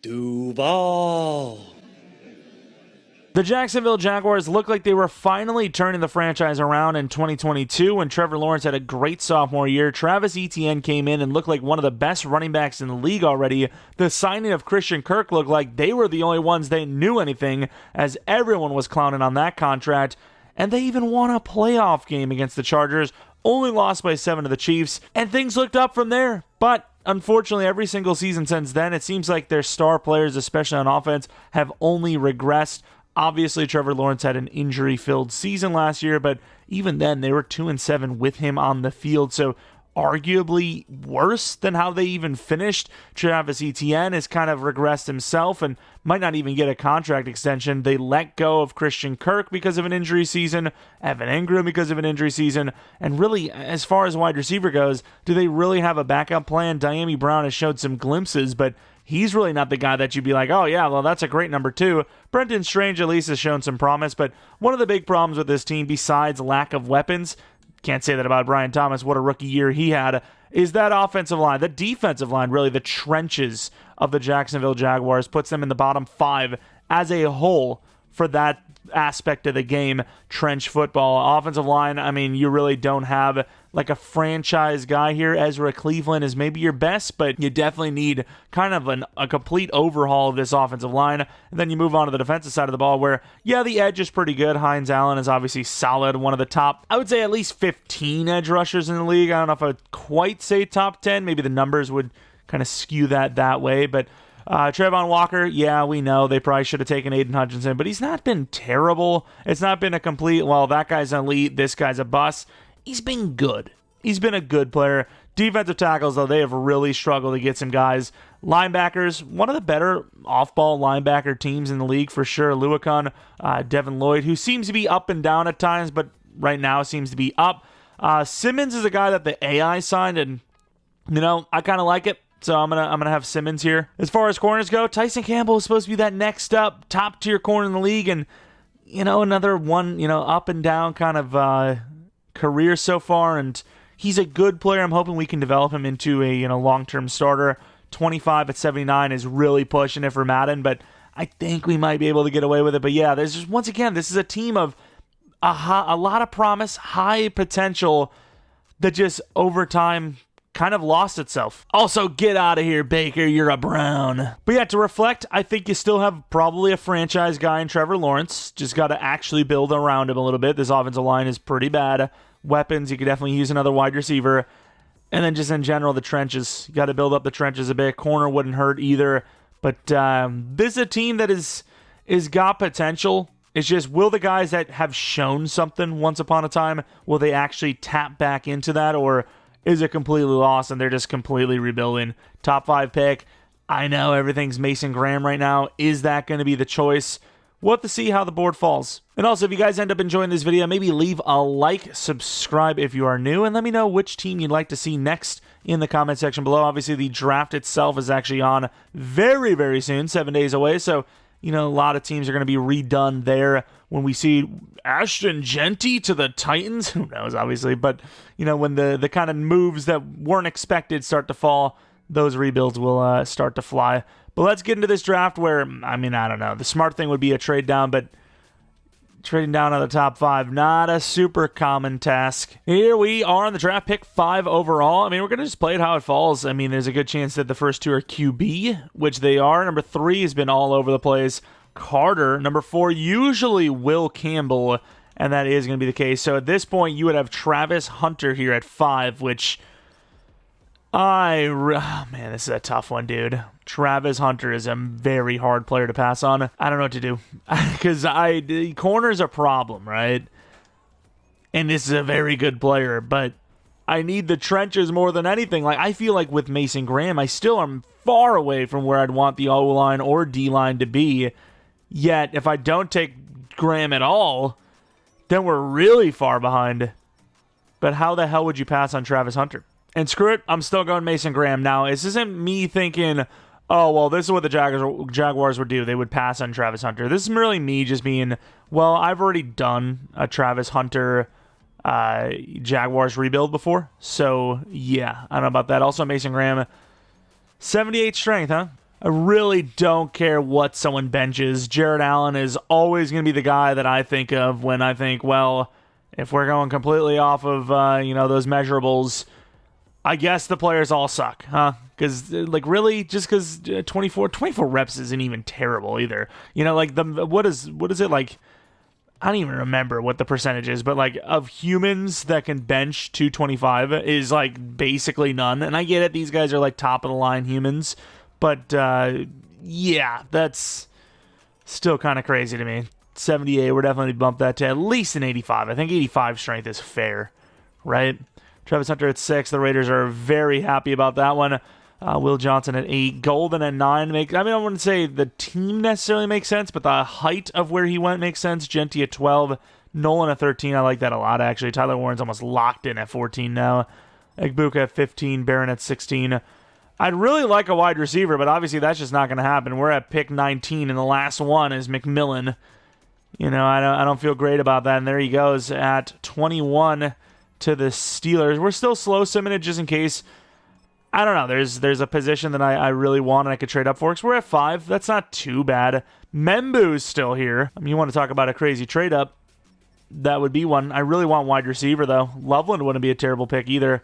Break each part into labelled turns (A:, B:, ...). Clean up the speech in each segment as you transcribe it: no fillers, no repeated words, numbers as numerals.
A: Duval.
B: The Jacksonville Jaguars looked like they were finally turning the franchise around in 2022 when Trevor Lawrence had a great sophomore year. Travis Etienne came in and looked like one of the best running backs in the league already. The signing of Christian Kirk looked like they were the only ones that knew anything, as everyone was clowning on that contract. And they even won a playoff game against the Chargers, only lost by 7 to the Chiefs, and things looked up from there. But unfortunately, every single season since then, it seems like their star players, especially on offense, have only regressed. Obviously, Trevor Lawrence had an injury-filled season last year, but even then, they were 2-7 with him on the field, so arguably worse than how they even finished. Travis Etienne has kind of regressed himself and might not even get a contract extension. They let go of Christian Kirk because of an injury season, Evan Ingram because of an injury season, and really, as far as wide receiver goes, do they really have a backup plan? Diami Brown has showed some glimpses, but he's really not the guy that you'd be like, oh yeah, well that's a great number 2. Brenton Strange at least has shown some promise, but one of the big problems with this team, besides lack of weapons, can't say that about Brian Thomas, what a rookie year he had, is that offensive line. The defensive line, really the trenches of the Jacksonville Jaguars, puts them in the bottom 5 as a whole for that aspect of the game, trench football. Offensive line, I mean, you really don't have like a franchise guy here. Ezra Cleveland is maybe your best, but you definitely need kind of a complete overhaul of this offensive line. And then you move on to the defensive side of the ball where, yeah, the edge is pretty good. Hines Allen is obviously solid, one of the top, I would say at least 15 edge rushers in the league. I don't know if I would quite say top 10. Maybe the numbers would kind of skew that way, but Trayvon Walker, yeah, we know they probably should have taken Aiden Hutchinson, but he's not been terrible. It's not been a complete, well, that guy's an elite, this guy's a bust. He's been good. He's been a good player. Defensive tackles, though, they have really struggled to get some guys. Linebackers, one of the better off-ball linebacker teams in the league for sure. Luakon, Devin Lloyd, who seems to be up and down at times, but right now seems to be up. Simmons is a guy that the AI signed, and, you know, I kind of like it. So I'm gonna have Simmons here. As far as corners go, Tyson Campbell is supposed to be that next up top tier corner in the league, and another one up and down kind of career so far. And he's a good player. I'm hoping we can develop him into a long-term starter. 25 at 79 is really pushing it for Madden, but I think we might be able to get away with it. But yeah, there's just, once again, this is a team of a lot of promise, high potential that just over time kind of lost itself. Also, get out of here, Baker. You're a Brown. But yeah, to reflect, I think you still have probably a franchise guy in Trevor Lawrence. Just got to actually build around him a little bit. This offensive line is pretty bad. Weapons, you could definitely use another wide receiver. And then just in general, the trenches. You got to build up the trenches a bit. Corner wouldn't hurt either. But this is a team that is got potential. It's just, will the guys that have shown something once upon a time, will they actually tap back into that, or is it completely lost and they're just completely rebuilding? Top 5 pick. I know everything's Mason Graham right now. Is that going to be the choice? We'll have to see how the board falls. And also, if you guys end up enjoying this video, maybe leave a like, subscribe if you are new, and let me know which team you'd like to see next in the comment section below. Obviously, the draft itself is actually on very, very soon, 7 days away, so a lot of teams are going to be redone there. When we see Ashton Genty to the Titans, who knows, obviously, but, when the kind of moves that weren't expected start to fall, those rebuilds will start to fly. But let's get into this draft where, I don't know. The smart thing would be a trade down, but trading down out of the top 5, not a super common task. Here we are on the draft, pick 5 overall. We're going to just play it how it falls. There's a good chance that the first 2 are QB, which they are. Number 3 has been all over the place. Carter. Number 4, usually Will Campbell, and that is going to be the case. So at this point, you would have Travis Hunter here at 5, which man, this is a tough one, dude. Travis Hunter is a very hard player to pass on. I don't know what to do because the corner's a problem, right? And this is a very good player, but I need the trenches more than anything. I feel like with Mason Graham, I still am far away from where I'd want the O-line or D-line to be. Yet, if I don't take Graham at all, then we're really far behind. But how the hell would you pass on Travis Hunter? And screw it, I'm still going Mason Graham. Now, this isn't me thinking, oh, well, this is what the Jaguars would do. They would pass on Travis Hunter. This is really me just being, well, I've already done a Travis Hunter Jaguars rebuild before. So, yeah, I don't know about that. Also, Mason Graham, 78 strength, huh? I really don't care what someone benches. Jared Allen is always going to be the guy that I think of when I think, well, if we're going completely off of, those measurables, I guess the players all suck, huh? Because, really, just because 24 reps isn't even terrible either. What is it like? I don't even remember what the percentage is, but of humans that can bench 225 is basically none. And I get it, these guys are top of the line humans, but yeah, that's still kind of crazy to me. 78, we're definitely bump that to at least an 85. I think 85 strength is fair, right? Travis Hunter at 6. The Raiders are very happy about that one. Will Johnson at 8. Golden at 9. I wouldn't say the team necessarily makes sense, but the height of where he went makes sense. Genty at 12. Nolan at 13. I like that a lot, actually. Tyler Warren's almost locked in at 14 now. Egbuka at 15. Barron at 16. I'd really like a wide receiver, but obviously that's just not going to happen. We're at pick 19, and the last one is McMillan. I don't feel great about that, and there he goes at 21 to the Steelers. We're still slow simming it just in case. I don't know. There's a position that I really want and I could trade up for because we're at 5. That's not too bad. Membu's still here. You want to talk about a crazy trade up? That would be one. I really want wide receiver, though. Loveland wouldn't be a terrible pick either.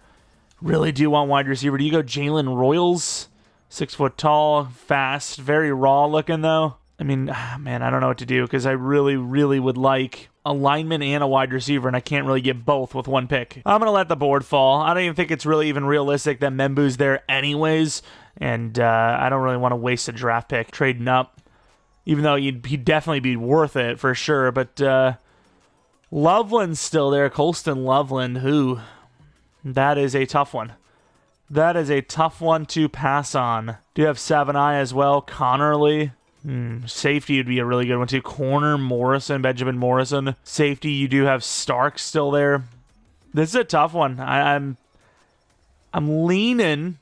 B: Really do want wide receiver. Do you go Jalen Royals? 6 foot tall, fast, very raw looking, though. Man, I don't know what to do because I really, really would like a lineman and a wide receiver, and I can't really get both with one pick. I'm going to let the board fall. I don't even think it's really even realistic that Membu's there anyways, and I don't really want to waste a draft pick trading up, even though he'd definitely be worth it for sure, but Loveland's still there. Colston Loveland, that is a tough one. That is a tough one to pass on. Do you have 7-eye as well? Connerly. Safety would be a really good one too. Corner Morrison, Benjamin Morrison. Safety, you do have Stark still there. This is a tough one. I'm leaning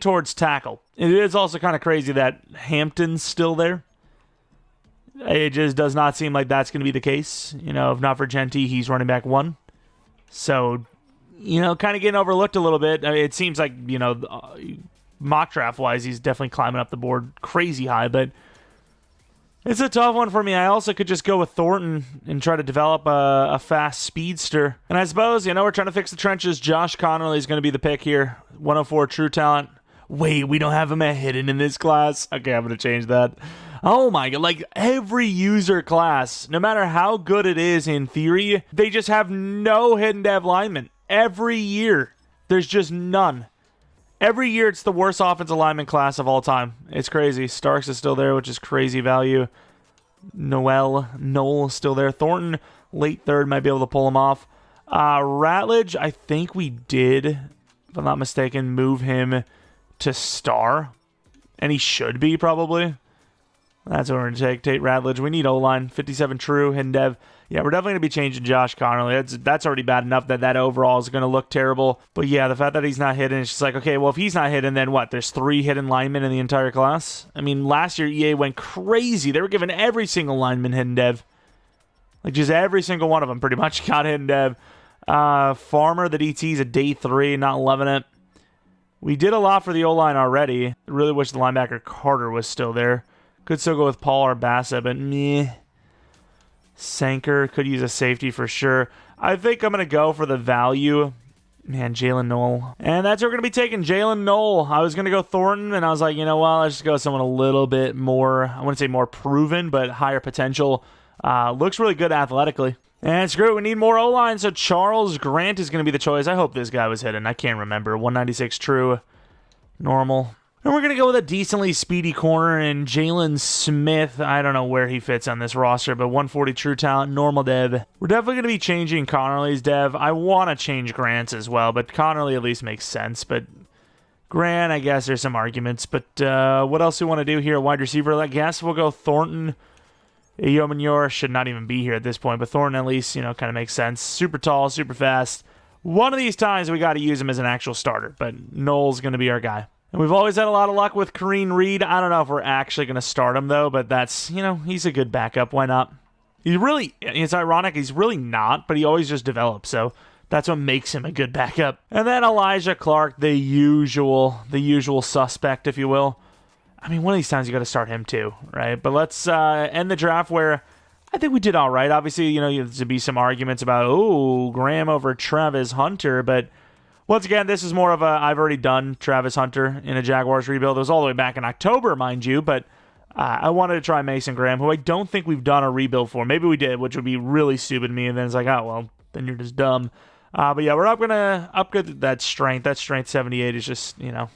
B: towards tackle. It is also kind of crazy that Hampton's still there. It just does not seem like that's going to be the case. If not for Genty, he's running back 1. So, kind of getting overlooked a little bit. It seems like, mock draft wise, he's definitely climbing up the board crazy high, but it's a tough one for me. I also could just go with Thornton and try to develop a fast speedster. And I suppose, we're trying to fix the trenches. Josh Connerly is going to be the pick here. 104 true talent. Wait, we don't have him at hidden in this class? Okay, I'm going to change that. Oh my god, every user class, no matter how good it is in theory, they just have no hidden dev linemen. Every year, there's just none. Every year, it's the worst offensive lineman class of all time. It's crazy. Starks is still there, which is crazy value. Noel still there. Thornton, late 3rd, might be able to pull him off. Ratledge, I think we did, if I'm not mistaken, move him to star. And he should be, probably. That's what we're going to take. Tate Ratledge. We need O-line. 57 true. Hidden dev. Yeah, we're definitely going to be changing Josh Connerly. That's already bad enough that overall is going to look terrible. But yeah, the fact that he's not hidden, it's just like, okay, well, if he's not hidden, then what? There's 3 hidden linemen in the entire class? Last year, EA went crazy. They were giving every single lineman hidden dev. Just every single one of them pretty much got hidden dev. Farmer, the DT's a day 3, not loving it. We did a lot for the O-line already. I really wish the linebacker Carter was still there. Could still go with Paul or Bassett, but meh. Sanker could use a safety for sure. I think I'm going to go for the value. Man, Jalen Noel. And that's what we're going to be taking, Jalen Noel. I was going to go Thornton, and I was like, let's just go with someone a little bit more, I wouldn't say more proven, but higher potential. Looks really good athletically. And screw it, we need more O-line, so Charles Grant is going to be the choice. I hope this guy was hidden. I can't remember. 196 true. Normal. And we're going to go with a decently speedy corner in Jalen Smith. I don't know where he fits on this roster, but 140 true talent, normal dev. We're definitely going to be changing Connerly's dev. I want to change Grant's as well, but Connerly at least makes sense. But Grant, I guess there's some arguments. But what else do we want to do here? Wide receiver, I guess we'll go Thornton. Yomanyor should not even be here at this point, but Thornton at least, kind of makes sense. Super tall, super fast. One of these times we got to use him as an actual starter, but Noel's going to be our guy. And we've always had a lot of luck with Kareem Reed. I don't know if we're actually going to start him, though, but that's, he's a good backup. Why not? It's ironic, he's really not, but he always just develops, so that's what makes him a good backup. And then Elijah Clark, the usual suspect, if you will. I mean, one of these times you got to start him too, right? But let's end the draft where I think we did all right. Obviously, you know, there's to be some arguments about, Graham over Travis Hunter, but once again, this is more of a, I've already done Travis Hunter in a Jaguars rebuild. It was all the way back in October, mind you, but I wanted to try Mason Graham, who I don't think we've done a rebuild for. Maybe we did, which would be really stupid of me, and then it's like, oh, well, then you're just dumb. But yeah, we're not going to upgrade that strength. That strength 78 is just, you know,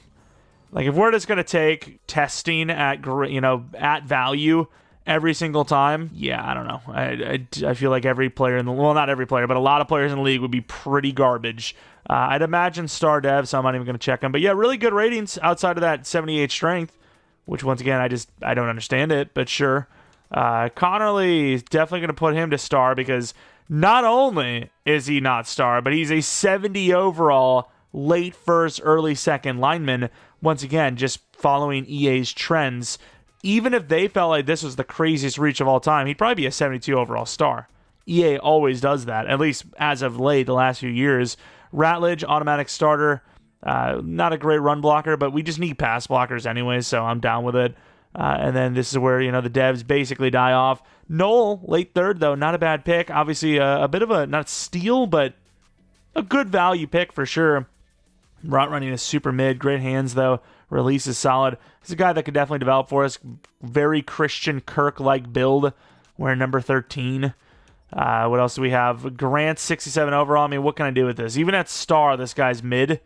B: like if we're just going to take testing at, you know, at value every single time, yeah, I don't know. I feel like every player in the, well, not every player, but a lot of players in the league would be pretty garbage. I'd imagine star dev, so I'm not even going to check them. But yeah, really good ratings outside of that 78 strength, which once again, I don't understand it, but sure. Connerly is definitely going to put him to star because not only is he not star, but he's a 70 overall, late first, early second lineman. Once again, just following EA's trends. Even if they felt like this was the craziest reach of all time, he'd probably be a 72 overall star. EA always does that, at least as of late, the last few years. Ratledge, automatic starter. Not a great run blocker, but we just need pass blockers anyway, so I'm down with it. And then this is where, you know, the devs basically die off. Noel, late third, though, not a bad pick. Obviously, a bit of a, not steal, but a good value pick for sure. Route running is super mid. Great hands, though. Release is solid. He's a guy that could definitely develop for us. Very Christian Kirk-like build. We're number 13. What else do we have? Grant, 67 overall. I mean, what can I do with this? Even at star, this guy's mid.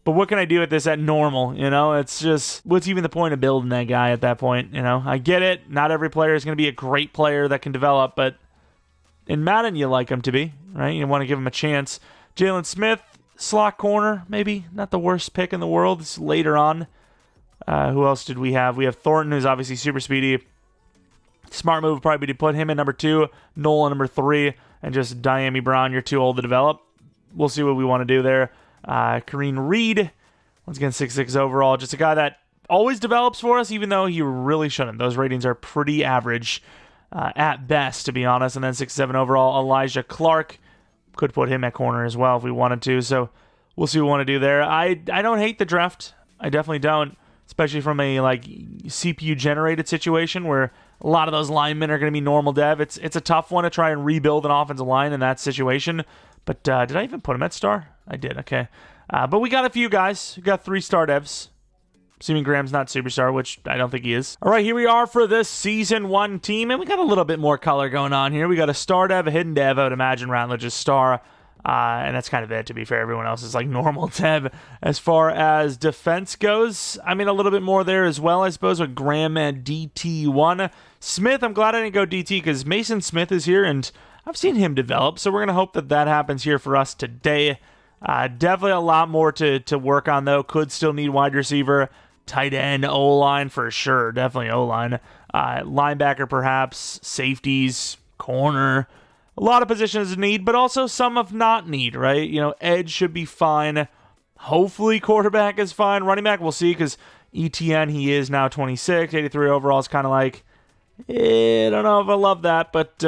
B: But what can I do with this at normal? You know, it's just, what's even the point of building that guy at that point? You know, I get it. Not every player is going to be a great player that can develop, but in Madden, you like him to be, right? You want to give him a chance. Jalen Smith, slot corner, maybe. Not the worst pick in the world. It's later on. Who else did we have? We have Thornton, who's obviously super speedy. Smart move would probably be to put him in number 2, Noel in number 3, and just Diami Brown, you're too old to develop. We'll see what we want to do there. Kareem Reed, once again, 6'6 overall. Just a guy that always develops for us, even though he really shouldn't. Those ratings are pretty average at best, to be honest. And then 6'7 overall, Elijah Clark. Could put him at corner as well if we wanted to. So we'll see what we want to do there. I don't hate the draft. I definitely don't. Especially from a like CPU-generated situation where a lot of those linemen are going to be normal dev. It's a tough one to try and rebuild an offensive line in that situation. But did I even put him at star? I did, okay. But we got a few guys. We got 3 star devs. Assuming Graham's not superstar, which I don't think he is. All right, here we are for this Season 1 team. And we got a little bit more color going on here. We got a star dev, a hidden dev. I would imagine Ratledge is star. And that's kind of it, to be fair. Everyone else is like normal dev. As far as defense goes, I mean, a little bit more there as well, I suppose, with Graham and DT1. Smith, I'm glad I didn't go DT because Mason Smith is here, and I've seen him develop, so we're going to hope that that happens here for us today. Definitely a lot more to work on, though. Could still need wide receiver, tight end, O-line for sure. Definitely O-line. Linebacker, perhaps. Safeties, corner. A lot of positions of need, but also some of not need, right? You know, edge should be fine. Hopefully quarterback is fine. Running back, we'll see, because ETN, he is now 26. 83 overall is kind of like, I don't know if I love that, but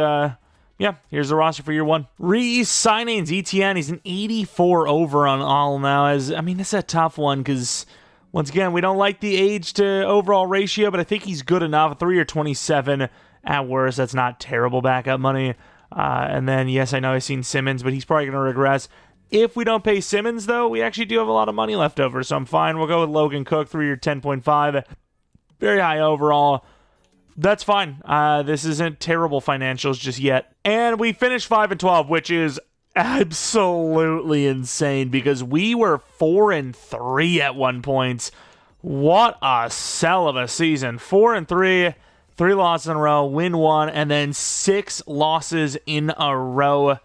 B: yeah, here's the roster for year 1. Re-signings, ETN, he's an 84 over on all now. This is a tough one, because once again, we don't like the age to overall ratio, but I think he's good enough. 3 or 27 at worst. That's not terrible backup money. And then, yes, I know I've seen Simmons, but he's probably going to regress. If we don't pay Simmons, though, we actually do have a lot of money left over, so I'm fine. We'll go with Logan Cook, 3 or 10.5. Very high overall. That's fine. This isn't terrible financials just yet. And we finished 5-12, which is absolutely insane because we were 4-3 at one point. What a sell of a season. 4-3. 3 losses in a row, win 1, and then 6 losses in a row.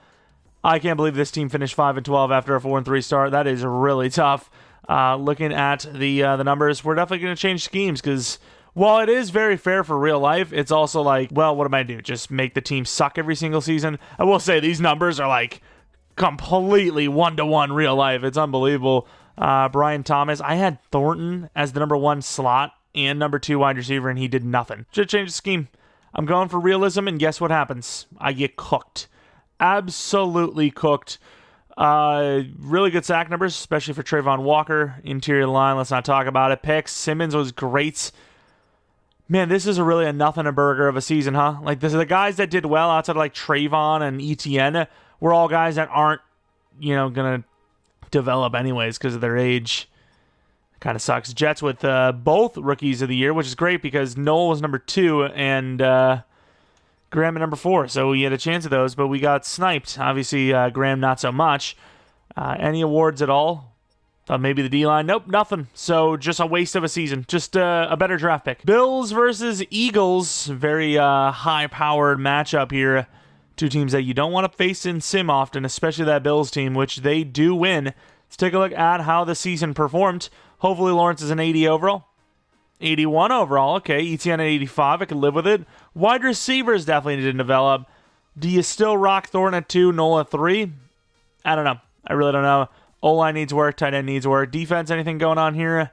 B: I can't believe this team finished 5-12 after a 4-3 start. That is really tough. Looking at the numbers, we're definitely going to change schemes because while it is very fair for real life, it's also like, well, what am I do? Just make the team suck every single season? I will say these numbers are like completely 1-to-1 real life. It's unbelievable. Brian Thomas, I had Thornton as the number 1 slot and number 2 wide receiver, and he did nothing. Should change the scheme. I'm going for realism, and guess what happens? I get cooked. Absolutely cooked. Really good sack numbers, especially for Trayvon Walker. Interior line, let's not talk about it. Picks, Simmons was great. Man, this is really a nothing a burger of a season, huh? Like, this is the guys that did well outside of like Trayvon and ETN were all guys that aren't, going to develop anyways because of their age. Kind of sucks. Jets with both rookies of the year, which is great because Noel was number 2 and Graham at number 4. So we had a chance of those, but we got sniped. Obviously, Graham not so much. Any awards at all? Thought maybe the D-line. Nope, nothing. So just a waste of a season. Just a better draft pick. Bills versus Eagles. Very high-powered matchup here. Two teams that you don't want to face in sim often, especially that Bills team, which they do win. Let's take a look at how the season performed. Hopefully Lawrence is an 80 overall. 81 overall. Okay, ETN at 85. I can live with it. Wide receivers definitely didn't develop. Do you still rock Thornton at 2, Nola at 3? I don't know. I really don't know. O-line needs work. Tight end needs work. Defense, anything going on here?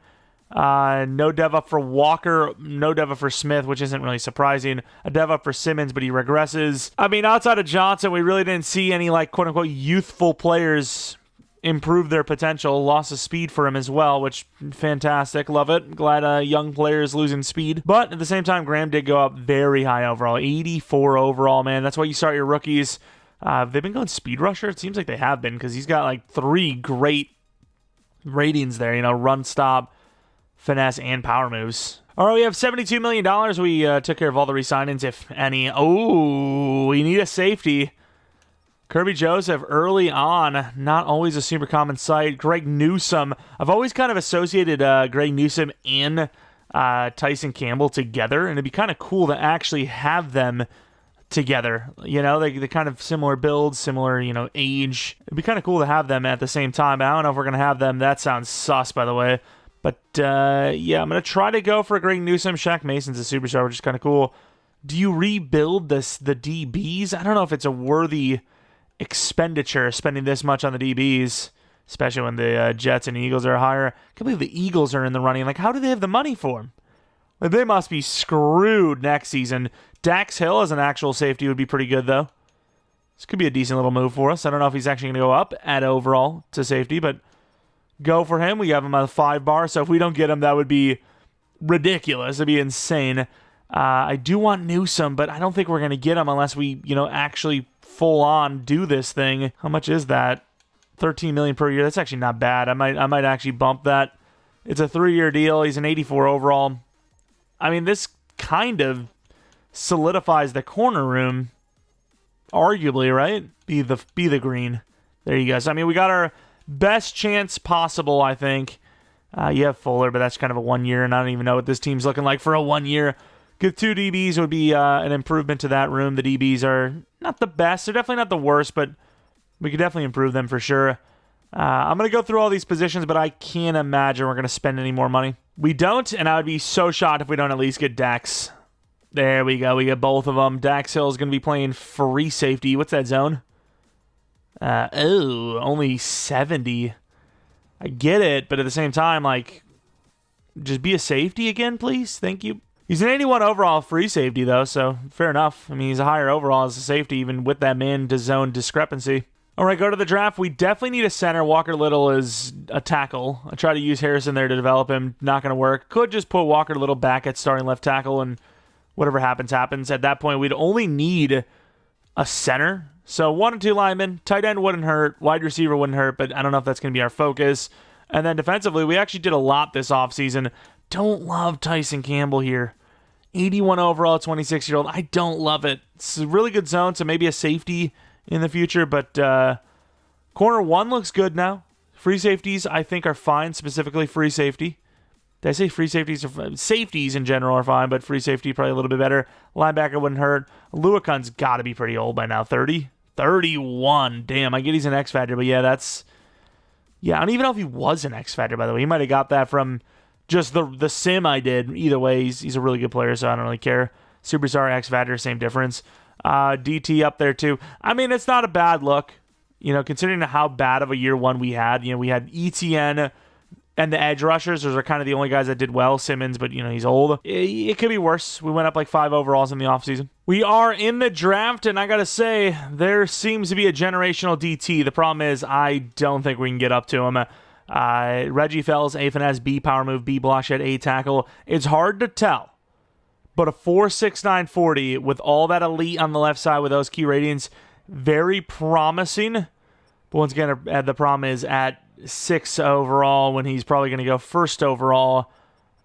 B: No dev up for Walker. No dev up for Smith, which isn't really surprising. A dev up for Simmons, but he regresses. I mean, outside of Johnson, we really didn't see any, like, quote-unquote youthful players improve their potential. Loss of speed for him as well, which fantastic. Love it. Glad young players losing speed. But at the same time, Graham did go up very high overall. 84 overall, man. That's why you start your rookies. They've been going speed rusher. It seems like they have been because he's got like 3 great ratings there. Run, stop, finesse, and power moves. All right, we have $72 million. We took care of all the re-signings, if any. Oh, we need a safety. Kirby Joseph early on, not always a super common sight. Greg Newsome. I've always kind of associated Greg Newsome and Tyson Campbell together, and it'd be kind of cool to actually have them together. They're kind of similar builds, similar, age. It'd be kind of cool to have them at the same time. I don't know if we're going to have them. That sounds sus, by the way. But, yeah, I'm going to try to go for Greg Newsome. Shaq Mason's a superstar, which is kind of cool. Do you rebuild the DBs? I don't know if it's a worthy expenditure spending this much on the DBs, especially when the Jets and Eagles are higher. I can't believe the Eagles are in the running. Like, how do they have the money for him? Like, they must be screwed next season. Dax Hill as an actual safety would be pretty good, though. This could be a decent little move for us. I don't know if he's actually going to go up at overall to safety, but go for him. We have him on the 5 bar, so if we don't get him, that would be ridiculous. It'd be insane. I do want Newsome, but I don't think we're going to get him unless we, actually full on do this thing. How much is that? $13 million per year. That's actually not bad. I might actually bump that. It's a 3-year deal. He's an 84 overall. I mean, this kind of solidifies the corner room, arguably, right? Be the green. There you go. So I mean, we got our best chance possible, I think. You have Fuller, but that's kind of a 1 year, and I don't even know what this team's looking like for a 1 year. Get 2 DBs would be an improvement to that room. The DBs are not the best. They're definitely not the worst, but we could definitely improve them for sure. I'm going to go through all these positions, but I can't imagine we're going to spend any more money. We don't, and I would be so shocked if we don't at least get Dax. There we go. We get both of them. Dax Hill is going to be playing free safety. What's that zone? Only 70. I get it, but at the same time, like, just be a safety again, please. Thank you. He's an 81 overall free safety, though, so fair enough. I mean, he's a higher overall as a safety, even with that man-to-zone discrepancy. All right, go to the draft. We definitely need a center. Walker Little is a tackle. I try to use Harrison there to develop him. Not going to work. Could just put Walker Little back at starting left tackle, and whatever happens, happens. At that point, we'd only need a center. So 1 and 2 linemen. Tight end wouldn't hurt. Wide receiver wouldn't hurt, but I don't know if that's going to be our focus. And then defensively, we actually did a lot this offseason. Don't love Tyson Campbell here. 81 overall, 26-year-old. I don't love it. It's a really good zone, so maybe a safety in the future, but corner 1 looks good now. Free safeties, I think, are fine, specifically free safety. Did I say free safeties? Safeties in general are fine, but free safety probably a little bit better. Linebacker wouldn't hurt. Luakun's got to be pretty old by now. 30? 31. Damn, I get he's an X Factor, but yeah, that's... Yeah, I don't even know if he was an X Factor, by the way. He might have got that from just the sim I did. Either way, he's a really good player, so I don't really care. Superstar, X Factor, same difference. DT up there, too. I mean, it's not a bad look, considering how bad of a year 1 we had. We had ETN and the edge rushers. Those are kind of the only guys that did well. Simmons, but, he's old. It could be worse. We went up like 5 overalls in the offseason. We are in the draft, and I got to say, there seems to be a generational DT. The problem is I don't think we can get up to him. Reggie Fells, A finesse, B power move, B block shed, A tackle. It's hard to tell. But a 4.6940 with all that elite on the left side with those key ratings, very promising. But once again, the problem is at 6 overall when he's probably going to go first overall.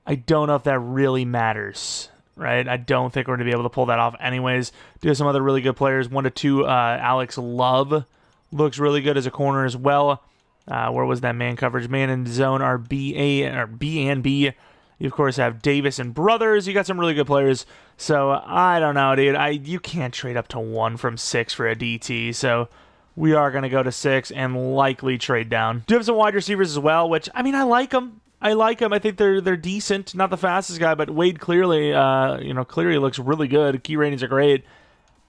B: I don't know if that really matters, right? I don't think we're going to be able to pull that off anyways. Do have some other really good players. 1 to 2, Alex Love looks really good as a corner as well. Where was that man coverage? Man in zone are B and B. You, of course, have Davis and Brothers. You got some really good players. So, I don't know, dude. You can't trade up to 1 from 6 for a DT. So, we are going to go to 6 and likely trade down. Do have some wide receivers as well, which, I mean, I like them. I think they're decent. Not the fastest guy, but Wade clearly looks really good. Key ratings are great.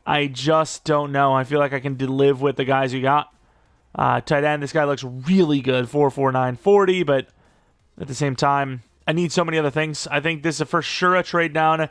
B: I just don't know. I feel like I can live with the guys you got. Tight end, this guy looks really good, 4.4940, but at the same time, I need so many other things. I think this is for sure a trade down.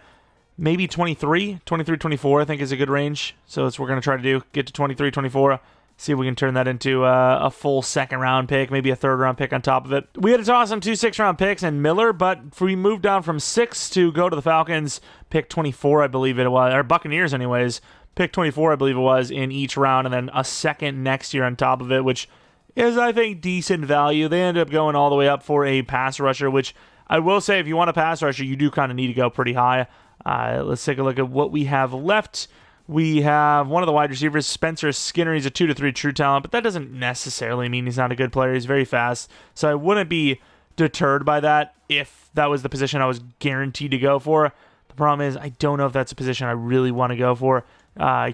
B: Maybe 23, 24, I think is a good range. So that's what we're going to try to do. Get to 23, 24. See if we can turn that into a full second-round pick, maybe a third-round pick on top of it. We had to toss some 2 6-round picks and Miller, but if we moved down from 6 to go to the Falcons, pick 24, I believe it was, or Buccaneers anyways, pick 24, I believe it was, in each round, and then a second next year on top of it, which is, I think, decent value. They ended up going all the way up for a pass rusher, which I will say, if you want a pass rusher, you do kind of need to go pretty high. Let's take a look at what we have left. We have one of the wide receivers, Spencer Skinner. He's a 2 to 3 true talent, but that doesn't necessarily mean he's not a good player. He's very fast, so I wouldn't be deterred by that if that was the position I was guaranteed to go for. The problem is I don't know if that's a position I really want to go for.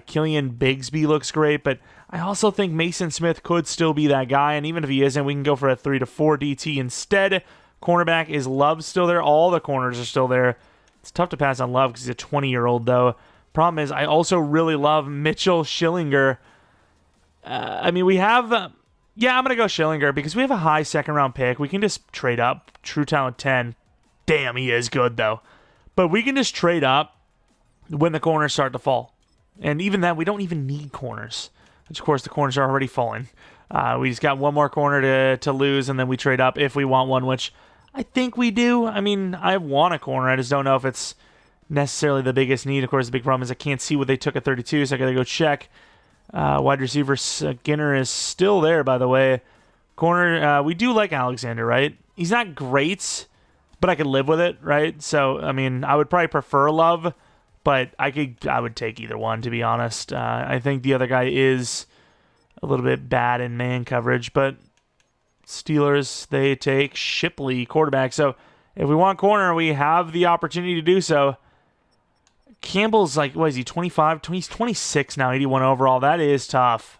B: Killian Bigsby looks great, but I also think Mason Smith could still be that guy, and even if he isn't, we can go for a 3 to 4 DT instead. Cornerback, is Love still there? All the corners are still there. It's tough to pass on Love because he's a 20-year-old, though. Problem is, I also really love Mitchell Schillinger. We have... I'm going to go Schillinger because we have a high second-round pick. We can just trade up. True talent 10. Damn, he is good, though. But we can just trade up when the corners start to fall. And even then, we don't even need corners. Which, of course, the corners are already falling. We just got one more corner to lose, and then we trade up if we want one, which I think we do. I mean, I want a corner. I just don't know if it's necessarily the biggest need. Of course, the big problem is I can't see what they took at 32, so I got to go check. Wide receiver Skinner is still there, by the way. Corner, we do like Alexander, right? He's not great, but I could live with it, right? So, I mean, I would probably prefer Love, but I would take either one, to be honest. I think the other guy is a little bit bad in man coverage, but Steelers, they take Shipley, quarterback. So, if we want corner, we have the opportunity to do so. Campbell's like, what is he, 25? He's 26 now, 81 overall. That is tough.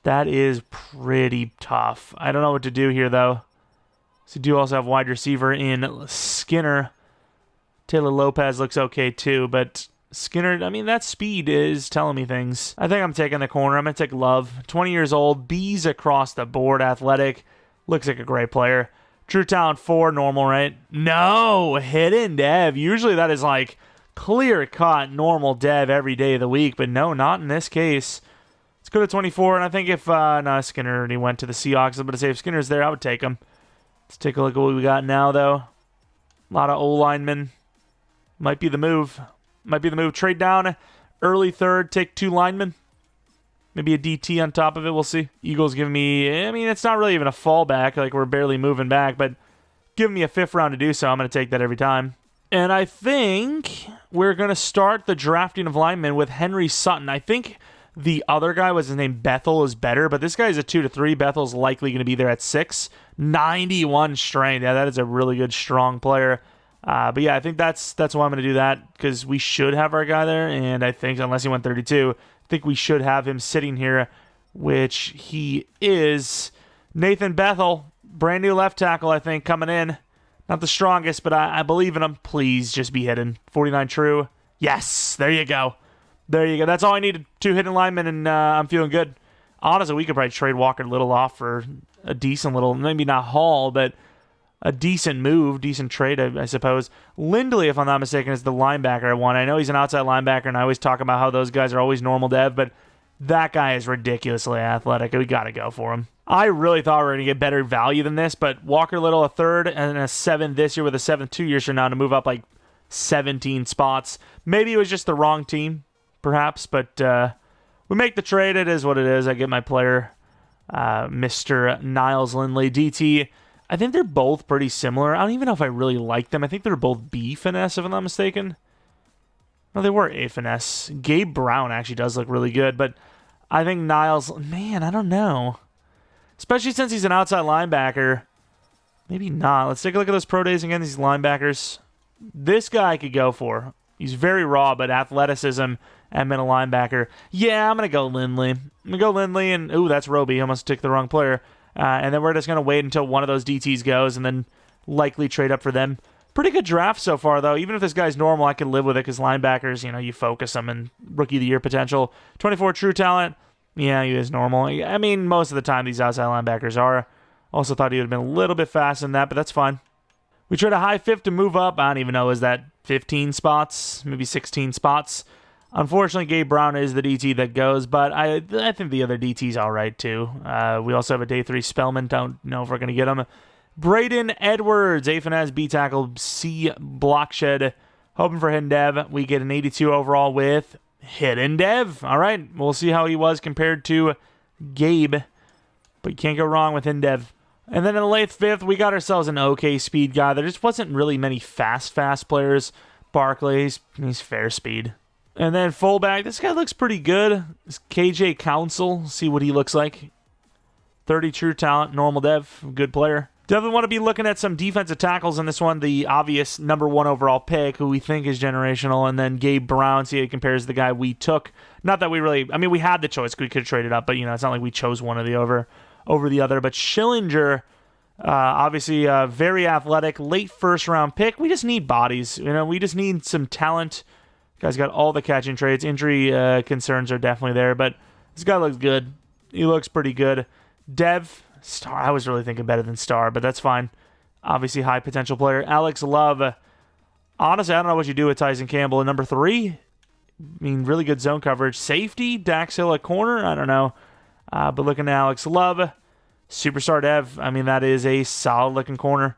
B: That is pretty tough. I don't know what to do here, though. So, do also have wide receiver in Skinner. Taylor Lopez looks okay, too, but Skinner, I mean, that speed is telling me things. I think I'm taking the corner. I'm going to take Love. 20 years old, B's across the board, athletic. Looks like a great player. True talent 4, normal, right? No, hidden dev. Usually that is like clear-cut normal dev every day of the week, but no, not in this case. Let's go to 24, and I think if Skinner already went to the Seahawks, I'm going to say if Skinner's there, I would take him. Let's take a look at what we got now, though. A lot of O-linemen. Might be the move. Trade down, early third, take 2 linemen. Maybe a DT on top of it, we'll see. Eagles give me, I mean, it's not really even a fallback, like we're barely moving back, but give me a 5th round to do so. I'm going to take that every time. And I think we're going to start the drafting of linemen with Henry Sutton. I think the other guy was his name Bethel is better, but this guy's a 2 to 3. Bethel's likely going to be there at 6. 91 strength. Yeah, that is a really good, strong player. But yeah, I think that's why I'm going to do that, because we should have our guy there, and I think, unless he went 32, I think we should have him sitting here, which he is. Nathan Bethel, brand new left tackle, I think, coming in. Not the strongest, but I believe in him. Please just be hidden. 49 true. Yes, there you go. That's all I needed. 2 hidden linemen, and I'm feeling good. Honestly, we could probably trade Walker Little off for a decent little, maybe not haul, but a decent move, decent trade, I suppose. Lindley, if I'm not mistaken, is the linebacker I want. I know he's an outside linebacker, and I always talk about how those guys are always normal dev, but that guy is ridiculously athletic. We got to go for him. I really thought we were going to get better value than this, but Walker Little a 3rd and a 7th this year with a 7th 2 years from now to move up like 17 spots. Maybe it was just the wrong team, perhaps, but we make the trade. It is what it is. I get my player, Mr. Niles Lindley. DT, I think they're both pretty similar. I don't even know if I really like them. I think they're both B finesse, if I'm not mistaken. No, they were A finesse. Gabe Brown actually does look really good, but I think Niles, man, I don't know. Especially since he's an outside linebacker. Maybe not. Let's take a look at those pro days again, these linebackers. This guy I could go for. He's very raw, but athleticism at middle linebacker. Yeah, I'm going to go Lindley. I'm going to go Lindley, and ooh, that's Roby. I almost took the wrong player. And then we're just going to wait until one of those DTs goes and then likely trade up for them. Pretty good draft so far, though. Even if this guy's normal, I can live with it because linebackers, you know, you focus them and rookie of the year potential. 24 true talent. Yeah, he is normal. I mean, most of the time these outside linebackers are. Also thought he would have been a little bit faster than that, but that's fine. We tried a high 5 to move up. I don't even know, is that 15 spots? Maybe 16 spots? Unfortunately, Gabe Brown is the DT that goes, but I think the other DT's all right, too. We also have a day 3 Spellman. Don't know if we're going to get him. Braden Edwards, A finesse, B tackle, C block shed. Hoping for Hidden Dev. We get an 82 overall with Hidden Dev. All right, we'll see how he was compared to Gabe, but you can't go wrong with Hidden Dev. And then in the late 5th, we got ourselves an okay speed guy. There just wasn't really many fast players. Barkley, he's fair speed. And then fullback, this guy looks pretty good. This KJ Council, see what he looks like. 30 true talent, normal dev, good player. Definitely want to be looking at some defensive tackles in this one. The obvious number 1 overall pick, who we think is generational, and then Gabe Brown, see how he compares to the guy we took. Not that we really, I mean, we had the choice. We could have traded up, but, you know, it's not like we chose one or the over the other. But Schillinger, obviously very athletic, late first-round pick. We just need bodies. You know, we just need some talent. Guy's got all the catching traits. Injury concerns are definitely there, but this guy looks good. He looks pretty good. Dev, Star, I was really thinking better than Star, but that's fine. Obviously, high potential player. Alex Love, honestly, I don't know what you do with Tyson Campbell at number 3. I mean, really good zone coverage. Safety, Dax Hill at corner, I don't know. But looking at Alex Love, superstar dev, I mean, that is a solid-looking corner.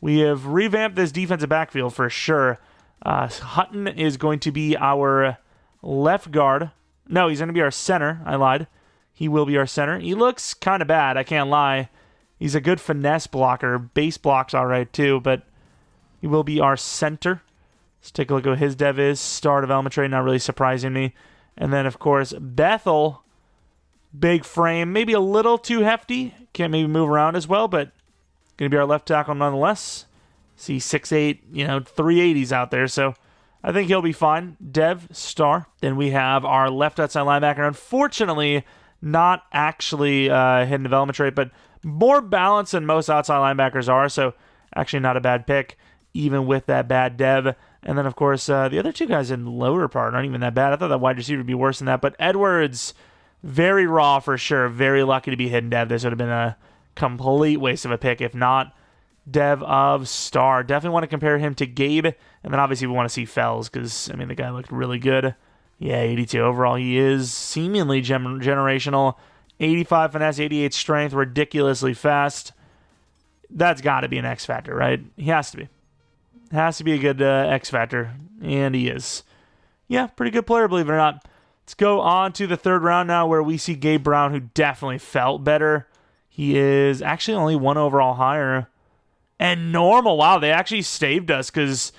B: We have revamped this defensive backfield for sure. Hutton is going to be our left guard. No, he's going to be our center. I lied. He will be our center. He looks kind of bad, I can't lie. He's a good finesse blocker. Base block's all right, too, but he will be our center. Let's take a look at what his dev is. Star development trade, not really surprising me. And then, of course, Bethel. Big frame, maybe a little too hefty. Can't maybe move around as well, but going to be our left tackle nonetheless. See 6'8", you know, 380s out there, so I think he'll be fine. Dev, Star. Then we have our left outside linebacker. Unfortunately, not actually hidden development trait, but more balanced than most outside linebackers are, so actually not a bad pick, even with that bad dev. And then, of course, the other two guys in the lower part aren't even that bad. I thought that wide receiver would be worse than that, but Edwards, very raw for sure. Very lucky to be hidden dev. This would have been a complete waste of a pick if not. Dev of Star. Definitely want to compare him to Gabe. And then obviously we want to see Fells because, I mean, the guy looked really good. Yeah, 82 overall. He is seemingly generational. 85 finesse, 88 strength, ridiculously fast. That's got to be an X factor, right? He has to be. Has to be a good X factor. And he is. Yeah, pretty good player, believe it or not. Let's go on to the 3rd round now where we see Gabe Brown, who definitely felt better. He is actually only 1 overall higher. And normal. Wow, they actually saved us because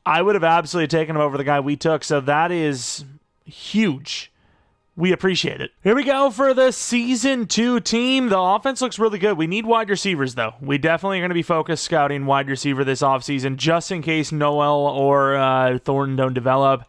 B: I would have absolutely taken him over the guy we took. So that is huge. We appreciate it. Here we go for the Season 2 team. The offense looks really good. We need wide receivers, though. We definitely are going to be focused scouting wide receiver this offseason just in case Noel or Thornton don't develop.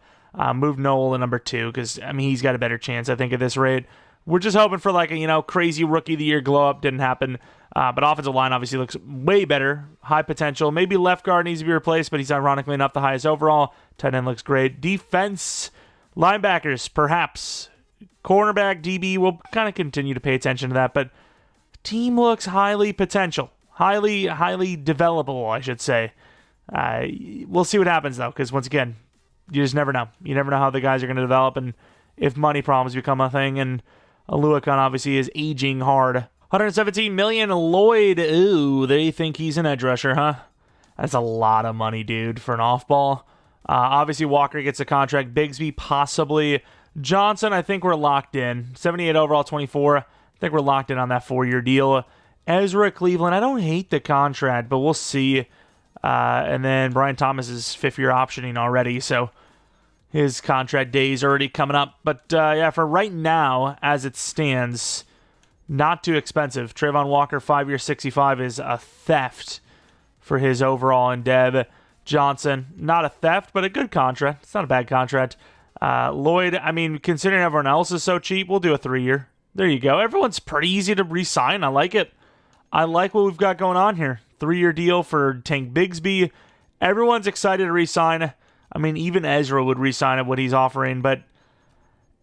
B: Move Noel to number 2 because, I mean, he's got a better chance, I think, at this rate. We're just hoping for like a, you know, crazy rookie of the year glow up. Didn't happen. But offensive line obviously looks way better. High potential. Maybe left guard needs to be replaced, but he's ironically enough the highest overall. Tight end looks great. Defense, linebackers, perhaps. Cornerback, DB, we'll kind of continue to pay attention to that, but team looks highly potential. Highly developable, I should say. We'll see what happens, though, because once again, you just never know. You never know how the guys are going to develop, and if money problems become a thing, and Aluakon obviously is aging hard. $117 million. Lloyd, ooh, they think he's an edge rusher, huh? That's a lot of money, dude, for an off-ball. Obviously, Walker gets a contract. Bigsby, possibly. Johnson, I think we're locked in. 78 overall, 24. I think we're locked in on that 4-year deal. Ezra Cleveland, I don't hate the contract, but we'll see. And then Brian Thomas is 5th-year optioning already, so his contract days already coming up. But yeah, for right now, as it stands, not too expensive. Trayvon Walker, 5-year, 65 is a theft for his overall in Deb. Johnson, not a theft, but a good contract. It's not a bad contract. Lloyd, I mean, considering everyone else is so cheap, we'll do a 3-year. There you go. Everyone's pretty easy to re-sign. I like it. I like what we've got going on here. 3-year deal for Tank Bigsby. Everyone's excited to re-sign. I mean, even Ezra would re-sign at what he's offering, but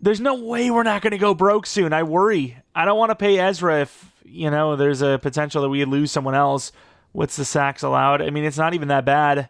B: there's no way we're not going to go broke soon. I worry. I don't want to pay Ezra if, there's a potential that we lose someone else. What's the sacks allowed? I mean, it's not even that bad.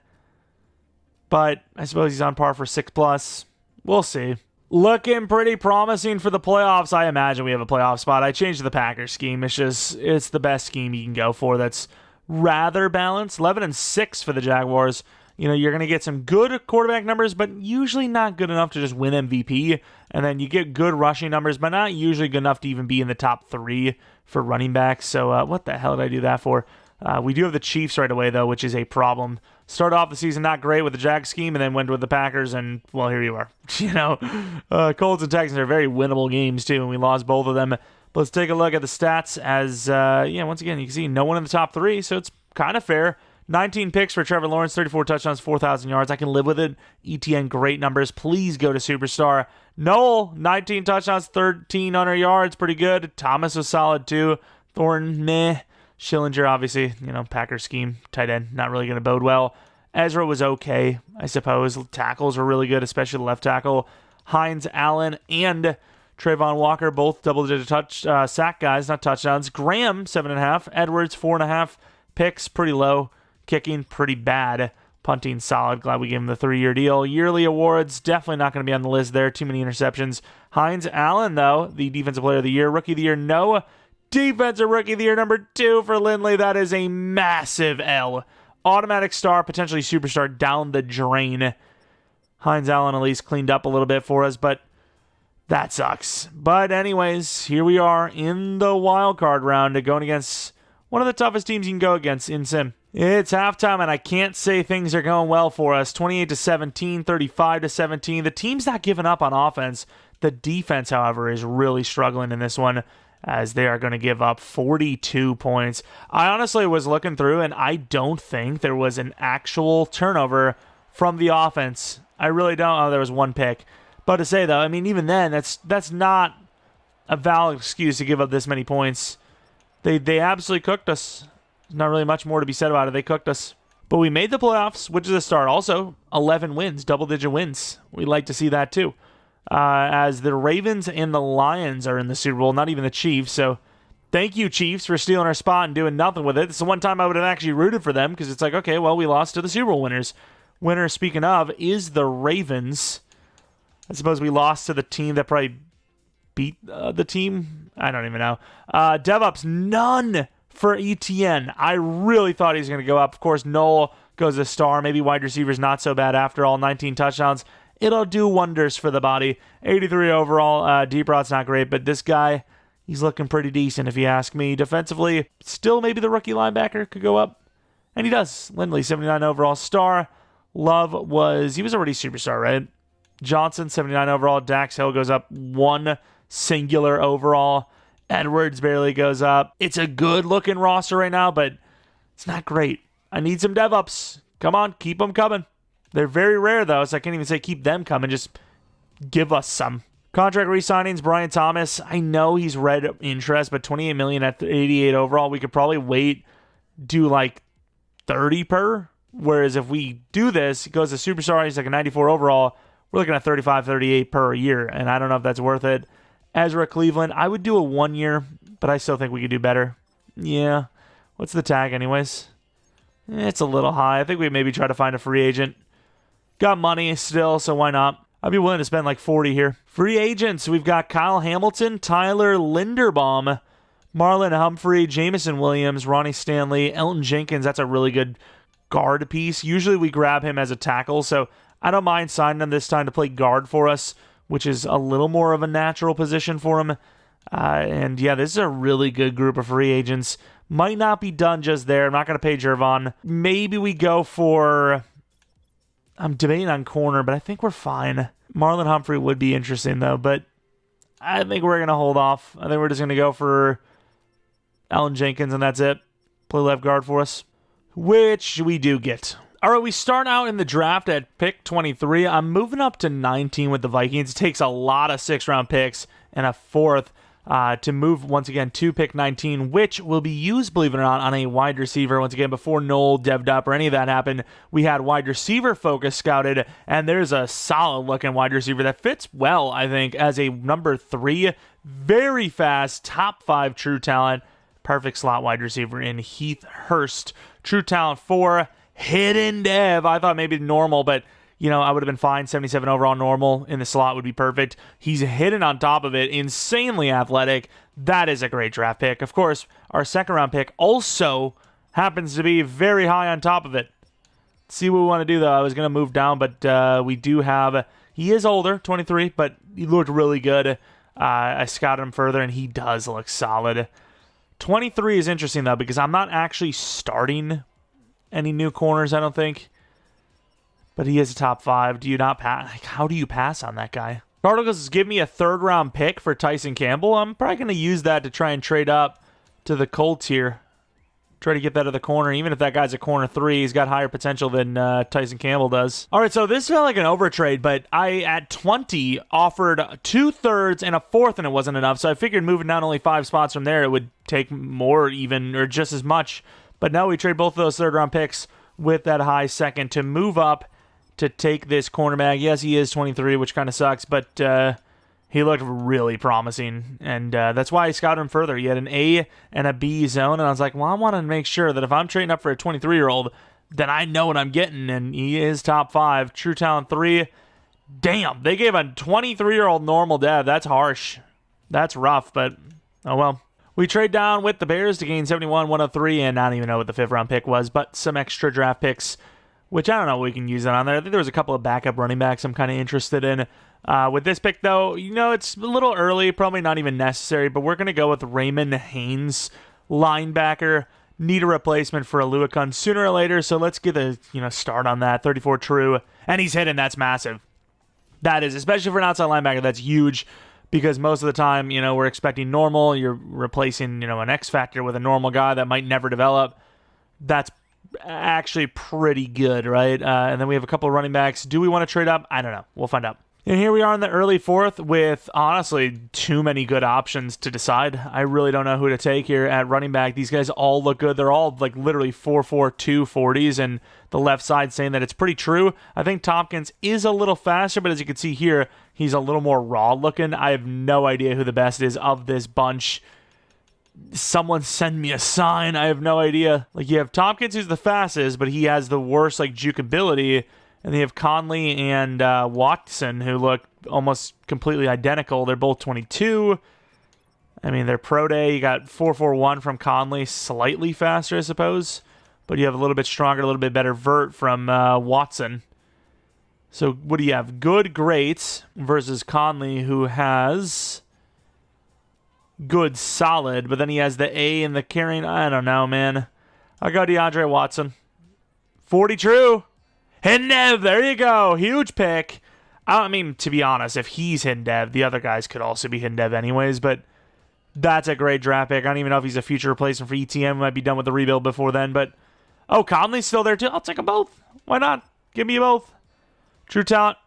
B: But I suppose he's on par for 6+. We'll see. Looking pretty promising for the playoffs. I imagine we have a playoff spot. I changed the Packers scheme. It's the best scheme you can go for. That's rather balanced. 11-6 for the Jaguars. You're going to get some good quarterback numbers, but usually not good enough to just win MVP. And then you get good rushing numbers, but not usually good enough to even be in the top 3 for running backs. So what the hell did I do that for? We do have the Chiefs right away, though, which is a problem. Started off the season not great with the Jag scheme, and then went with the Packers, and, well, here you are. Colts and Texans are very winnable games, too, and we lost both of them. But let's take a look at the stats as, once again, you can see no one in the top 3, so it's kind of fair. 19 picks for Trevor Lawrence, 34 touchdowns, 4,000 yards. I can live with it. ETN, great numbers. Please go to Superstar. Noel, 19 touchdowns, 1,300 yards. Pretty good. Thomas was solid, too. Thornton, meh. Schillinger, obviously, Packers scheme, tight end, not really going to bode well. Ezra was okay, I suppose. Tackles were really good, especially the left tackle. Hines, Allen, and Trayvon Walker, both double-digit sack guys, not touchdowns. Graham, 7.5. Edwards, 4.5. Picks, pretty low. Kicking, pretty bad. Punting, solid. Glad we gave him the 3-year deal. Yearly awards, definitely not going to be on the list there. Too many interceptions. Hines, Allen, though, the Defensive Player of the Year. Rookie of the Year, no. Defensive Rookie of the Year, number 2 for Lindley. That is a massive L. Automatic star, potentially superstar, down the drain. Hines Allen at least cleaned up a little bit for us, but that sucks. But anyways, here we are in the wild card round, going against one of the toughest teams you can go against in Sim. It's halftime, and I can't say things are going well for us. 28-17, 35-17. The team's not giving up on offense. The defense, however, is really struggling in this one, as they are going to give up 42 points. I honestly was looking through, and I don't think there was an actual turnover from the offense. I really don't. Oh, there was 1 pick. But to say, though, I mean, even then, that's not a valid excuse to give up this many points. They absolutely cooked us. There's not really much more to be said about it. They cooked us. But we made the playoffs, which is a start. Also, 11 wins, double-digit wins. We'd like to see that, too. As the Ravens and the Lions are in the Super Bowl, not even the Chiefs. So thank you, Chiefs, for stealing our spot and doing nothing with it. It's the one time I would have actually rooted for them, because it's like, okay, well, we lost to the Super Bowl winners. Winner, speaking of, is the Ravens. I suppose we lost to the team that probably beat the team. I don't even know. DevOps, none for ETN. I really thought he was going to go up. Of course, Noel goes a star. Maybe wide receivers not so bad after all. 19 touchdowns. It'll do wonders for the body. 83 overall. Deep rout's not great, but this guy, he's looking pretty decent if you ask me. Defensively, still maybe the rookie linebacker could go up. And he does. Lindley, 79 overall. Star. Love he was already superstar, right? Johnson, 79 overall. Dax Hill goes up 1 singular overall. Edwards barely goes up. It's a good looking roster right now, but it's not great. I need some DevOps. Come on, keep them coming. They're very rare, though, so I can't even say keep them coming. Just give us some. Contract re-signings, Brian Thomas. I know he's read interest, but $28 million at 88 overall. We could probably do like 30 per. Whereas if we do this, he goes to superstar, he's like a 94 overall. We're looking at 35, 38 per a year, and I don't know if that's worth it. Ezra Cleveland, I would do a 1 year, but I still think we could do better. Yeah. What's the tag anyways? It's a little high. I think we maybe try to find a free agent. Got money still, so why not? I'd be willing to spend like 40 here. Free agents, we've got Kyle Hamilton, Tyler Linderbaum, Marlon Humphrey, Jameson Williams, Ronnie Stanley, Elton Jenkins. That's a really good guard piece. Usually we grab him as a tackle, so I don't mind signing him this time to play guard for us, which is a little more of a natural position for him. And yeah, this is a really good group of free agents. Might not be done just there. I'm not going to pay Jervon. Maybe we go for... I'm debating on corner, but I think we're fine. Marlon Humphrey would be interesting, though, but I think we're going to hold off. I think we're just going to go for Allen Jenkins, and that's it. Play left guard for us, which we do get. All right, we start out in the draft at pick 23. I'm moving up to 19 with the Vikings. It takes a lot of 6th-round picks and a 4th to move, once again, to pick 19, which will be used, believe it or not, on a wide receiver. Once again, before Noel devved up or any of that happened, we had wide receiver focus scouted, and there's a solid-looking wide receiver that fits well, I think, as a number 3. Very fast, top 5 true talent. Perfect slot wide receiver in Heath Hurst. True talent 4. Hidden dev. I thought maybe normal, but, you know, I would have been fine. 77 overall normal in the slot would be perfect. He's hidden on top of it. Insanely athletic. That is a great draft pick. Of course, our 2nd-round pick also happens to be very high on top of it. Let's see what we want to do, though. I was going to move down, but we do have... He is older, 23, but he looked really good. I scouted him further, and he does look solid. 23 is interesting, though, because I'm not actually starting any new corners, I don't think. But he is a top 5. Do you not pass? Like, how do you pass on that guy? Cardinals give me a 3rd-round pick for Tyson Campbell. I'm probably going to use that to try and trade up to the Colts here. Try to get that to the corner. Even if that guy's a corner 3, he's got higher potential than Tyson Campbell does. All right, so this felt like an overtrade, but I, at 20, offered 2/3 and a 4th, and it wasn't enough. So I figured moving down only 5 spots from there, it would take more even, or just as much. But now we trade both of those 3rd-round picks with that high 2nd to move up to take this cornerback. Yes, he is 23, which kind of sucks, but he looked really promising, and that's why I scouted him further. He had an A and a B zone, and I was like, well, I want to make sure that if I'm trading up for a 23-year-old, then I know what I'm getting, and he is top 5. True talent 3. Damn, they gave a 23-year-old normal dev. That's harsh. That's rough, but oh well. We trade down with the Bears to gain 71, 103, and I don't even know what the 5th-round pick was, but some extra draft picks, which I don't know what we can use that on there. I think there was a couple of backup running backs I'm kind of interested in. With this pick, though, you know, it's a little early, probably not even necessary, but we're going to go with Raymond Haynes, linebacker. Need a replacement for Aluakun sooner or later, so let's get a start on that. 34 true, and he's hidden. That's massive. That is, especially for an outside linebacker, that's huge. Because most of the time, we're expecting normal. You're replacing, an X factor with a normal guy that might never develop. That's actually pretty good, right? And then we have a couple of running backs. Do we want to trade up? I don't know. We'll find out. And here we are in the early 4th with, honestly, too many good options to decide. I really don't know who to take here at running back. These guys all look good. They're all like literally 4.42 40s, and the left side saying that it's pretty true. I think Tompkins is a little faster, but as you can see here, he's a little more raw looking. I have no idea who the best is of this bunch. Someone send me a sign. I have no idea. Like, you have Tompkins, who's the fastest, but he has the worst jukeability. And they have Conley and Watson, who look almost completely identical. They're both 22. I mean, they're pro day. You got 4.41 from Conley, slightly faster, I suppose. But you have a little bit stronger, a little bit better vert from Watson. So what do you have? Good, great versus Conley, who has good, solid. But then he has the A and the carrying. I don't know, man. I got DeAndre Watson. 40 true. Hidden dev, there you go. Huge pick. I mean, to be honest, if he's hidden dev, the other guys could also be hidden dev anyways, but that's a great draft pick. I don't even know if he's a future replacement for ETN. We might be done with the rebuild before then, but oh, Conley's still there too. I'll take them both. Why not? Give me both. True talent.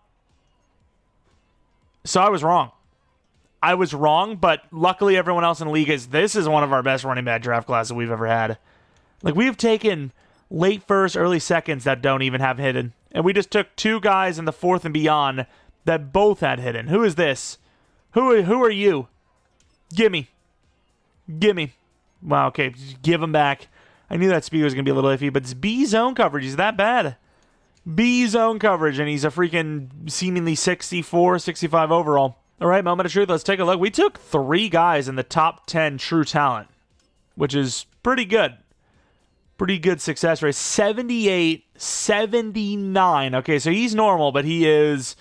B: So I was wrong. But luckily everyone else in the league this is one of our best running back draft classes we've ever had. Like, we've taken late 1st, early 2nds that don't even have hidden. And we just took 2 guys in the 4th and beyond that both had hidden. Who is this? Who are you? Gimme. Wow, okay, give him back. I knew that speed was going to be a little iffy, but it's B zone coverage. Is that bad? B zone coverage, and he's a freaking seemingly 64, 65 overall. All right, moment of truth. Let's take a look. We took 3 guys in the top 10 true talent, which is pretty good. Pretty good success rate. 78 79. Okay, so he's normal, but he is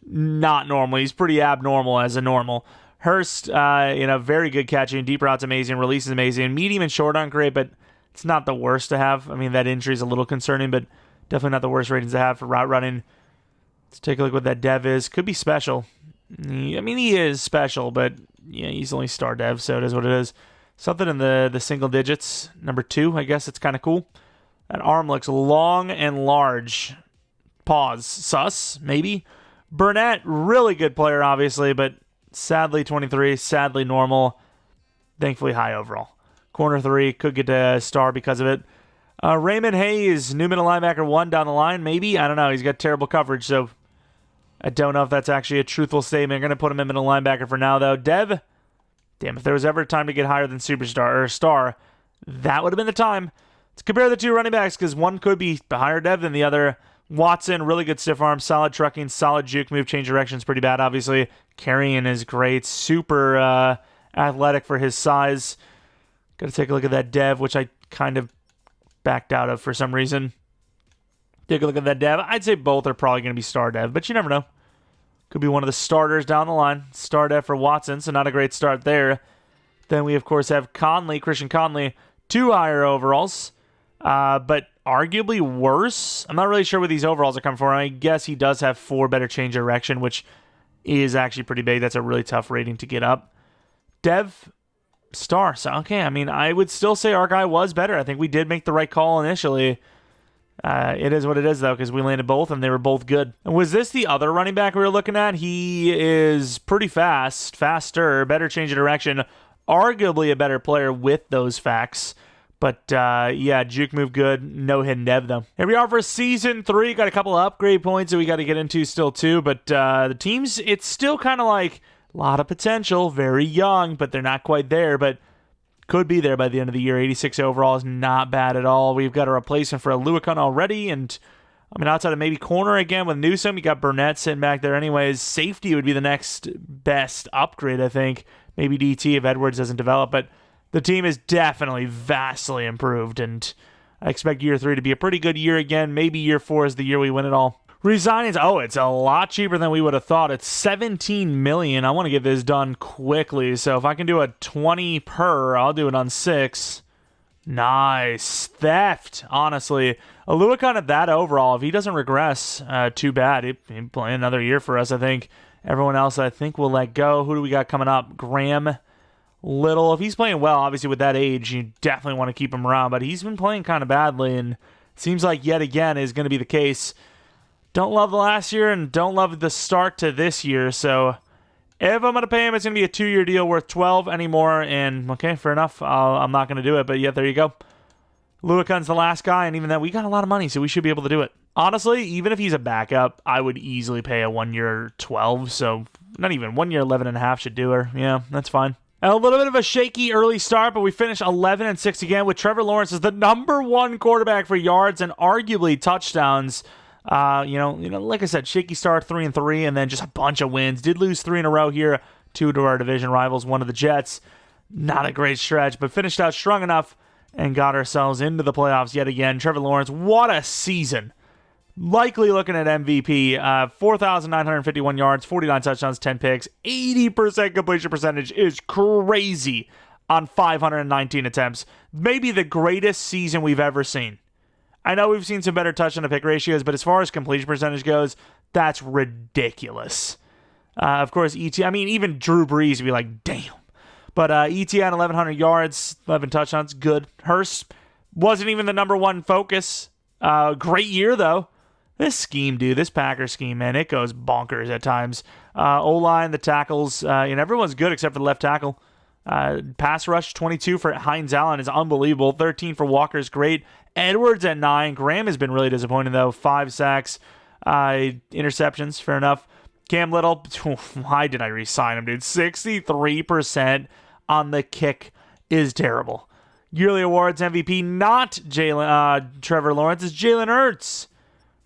B: not normal. He's pretty abnormal as a normal. Hurst, very good catching. Deep route's amazing. Release is amazing. Medium and short aren't great, but it's not the worst to have. I mean, that injury is a little concerning, but definitely not the worst ratings to have for route running. Let's take a look what that dev is. Could be special. He is special, but yeah, he's only star dev, so it is what it is. Something in the single digits. Number 2, I guess it's kind of cool. That arm looks long and large. Pause. Sus, maybe. Burnett, really good player, obviously, but sadly 23, sadly normal. Thankfully high overall. Corner 3, could get a star because of it. Raymond Hayes, new middle linebacker 1 down the line, maybe? I don't know. He's got terrible coverage, so I don't know if that's actually a truthful statement. I'm going to put him in middle linebacker for now, though. Dev, damn, if there was ever a time to get higher than superstar or star, that would have been the time. Let's compare the two running backs because one could be the higher dev than the other. Watson, really good stiff arm, solid trucking, solid juke move, change direction's pretty bad, obviously. Carrying is great, super athletic for his size. Got to take a look at that dev, which I kind of backed out of for some reason. Take a look at that dev. I'd say both are probably going to be star dev, but you never know. Could be one of the starters down the line. Star dev for Watson, so not a great start there. Then we, of course, have Christian Conley, 2 higher overalls, but arguably worse. I'm not really sure where these overalls are coming from. I guess he does have 4 better change of direction, which is actually pretty big. That's a really tough rating to get up. Dev, star. So, okay, I would still say our guy was better. I think we did make the right call initially. It is what it is, though, because we landed both, and they were both good. And was this the other running back we were looking at? He is pretty fast, faster, better change of direction, arguably a better player with those facts. But, yeah, juke move good, no hidden dev, though. Here we are for Season 3. Got a couple of upgrade points that we got to get into still, too. But the teams, it's still kind of like a lot of potential, very young, but they're not quite there. But could be there by the end of the year. 86 overall is not bad at all. We've got a replacement for a Lewican already, and outside of maybe corner again with Newsome, you got Burnett sitting back there anyways. Safety would be the next best upgrade, I think. Maybe DT if Edwards doesn't develop, but the team is definitely vastly improved, and I expect year 3 to be a pretty good year again. Maybe year 4 is the year we win it all. Resignings, it's a lot cheaper than we would have thought. It's $17 million. I want to get this done quickly, so if I can do a 20 per, I'll do it on 6. Nice. Theft, honestly. A Lewican at that overall, if he doesn't regress, too bad. He'd play another year for us, I think. Everyone else, I think, will let go. Who do we got coming up? Graham, Little. If he's playing well, obviously with that age, you definitely want to keep him around, but he's been playing kind of badly, and it seems like yet again is going to be the case. Don't love the last year and don't love the start to this year. So if I'm going to pay him, it's going to be a 2-year deal worth 12 anymore. And okay, fair enough. I'm not going to do it. But yeah, there you go. Lewican's the last guy. And even that, we got a lot of money, so we should be able to do it. Honestly, even if he's a backup, I would easily pay a 1-year 12. So not even 1 year 11.5 should do her. Yeah, that's fine. And a little bit of a shaky early start, but we finished 11-6 again with Trevor Lawrence as the number 1 quarterback for yards and arguably touchdowns. Like I said, shaky start, 3-3, and then just a bunch of wins. Did lose 3 in a row here, 2 to our division rivals, 1 to the Jets. Not a great stretch, but finished out strong enough and got ourselves into the playoffs yet again. Trevor Lawrence, what a season. Likely looking at MVP. 4,951 yards, 49 touchdowns, 10 picks. 80% completion percentage is crazy on 519 attempts. Maybe the greatest season we've ever seen. I know we've seen some better touchdown to pick ratios, but as far as completion percentage goes, that's ridiculous. Of course, even Drew Brees would be like, damn. But ETN, 1,100 yards, 11 touchdowns, good. Hurst wasn't even the number 1 focus. Great year, though. This scheme, dude, this Packers scheme, man, it goes bonkers at times. O-line, the tackles, and everyone's good except for the left tackle. Pass rush, 22 for Hines Allen is unbelievable. 13 for Walker is great. Edwards at 9. Graham has been really disappointing, though. 5 sacks. Interceptions, fair enough. Cam Little, why did I re-sign him, dude? 63% on the kick is terrible. Yearly awards MVP, not Trevor Lawrence, it's Jalen Hurts.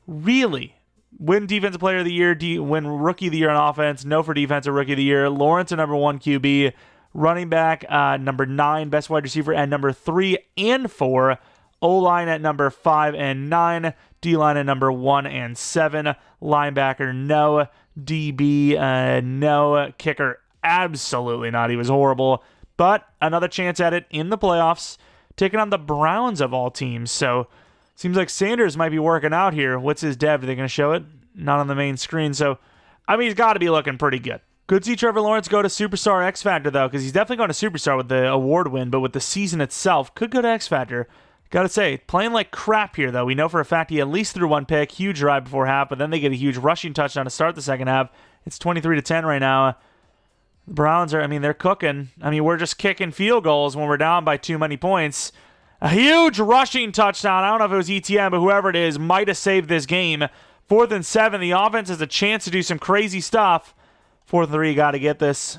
B: Really? Win Defensive Player of the Year, win Rookie of the Year on offense, no for Defensive Rookie of the Year. Lawrence, a number 1 QB. Running back, number 9, best wide receiver, and number 3 and 4. O-line at number 5 and 9. D-line at number 1 and 7. Linebacker, no. DB, no. Kicker, absolutely not. He was horrible. But another chance at it in the playoffs, taking on the Browns of all teams. So seems like Sanders might be working out here. What's his dev? Are they going to show it? Not on the main screen. So, I mean, he's got to be looking pretty good. Could see Trevor Lawrence go to Superstar X Factor, though, because he's definitely going to Superstar with the award win, but with the season itself, could go to X Factor. Gotta say, playing like crap here, though. We know for a fact he at least threw one pick, huge drive before half, but then they get a huge rushing touchdown to start the second half. It's 23-10 right now. The Browns are, I mean, they're cooking. I mean, we're just kicking field goals when we're down by too many points. A huge rushing touchdown. I don't know if it was ETN, but whoever it is might have saved this game. 4th and 7. The offense has a chance to do some crazy stuff. 4th and 3, you got to get this.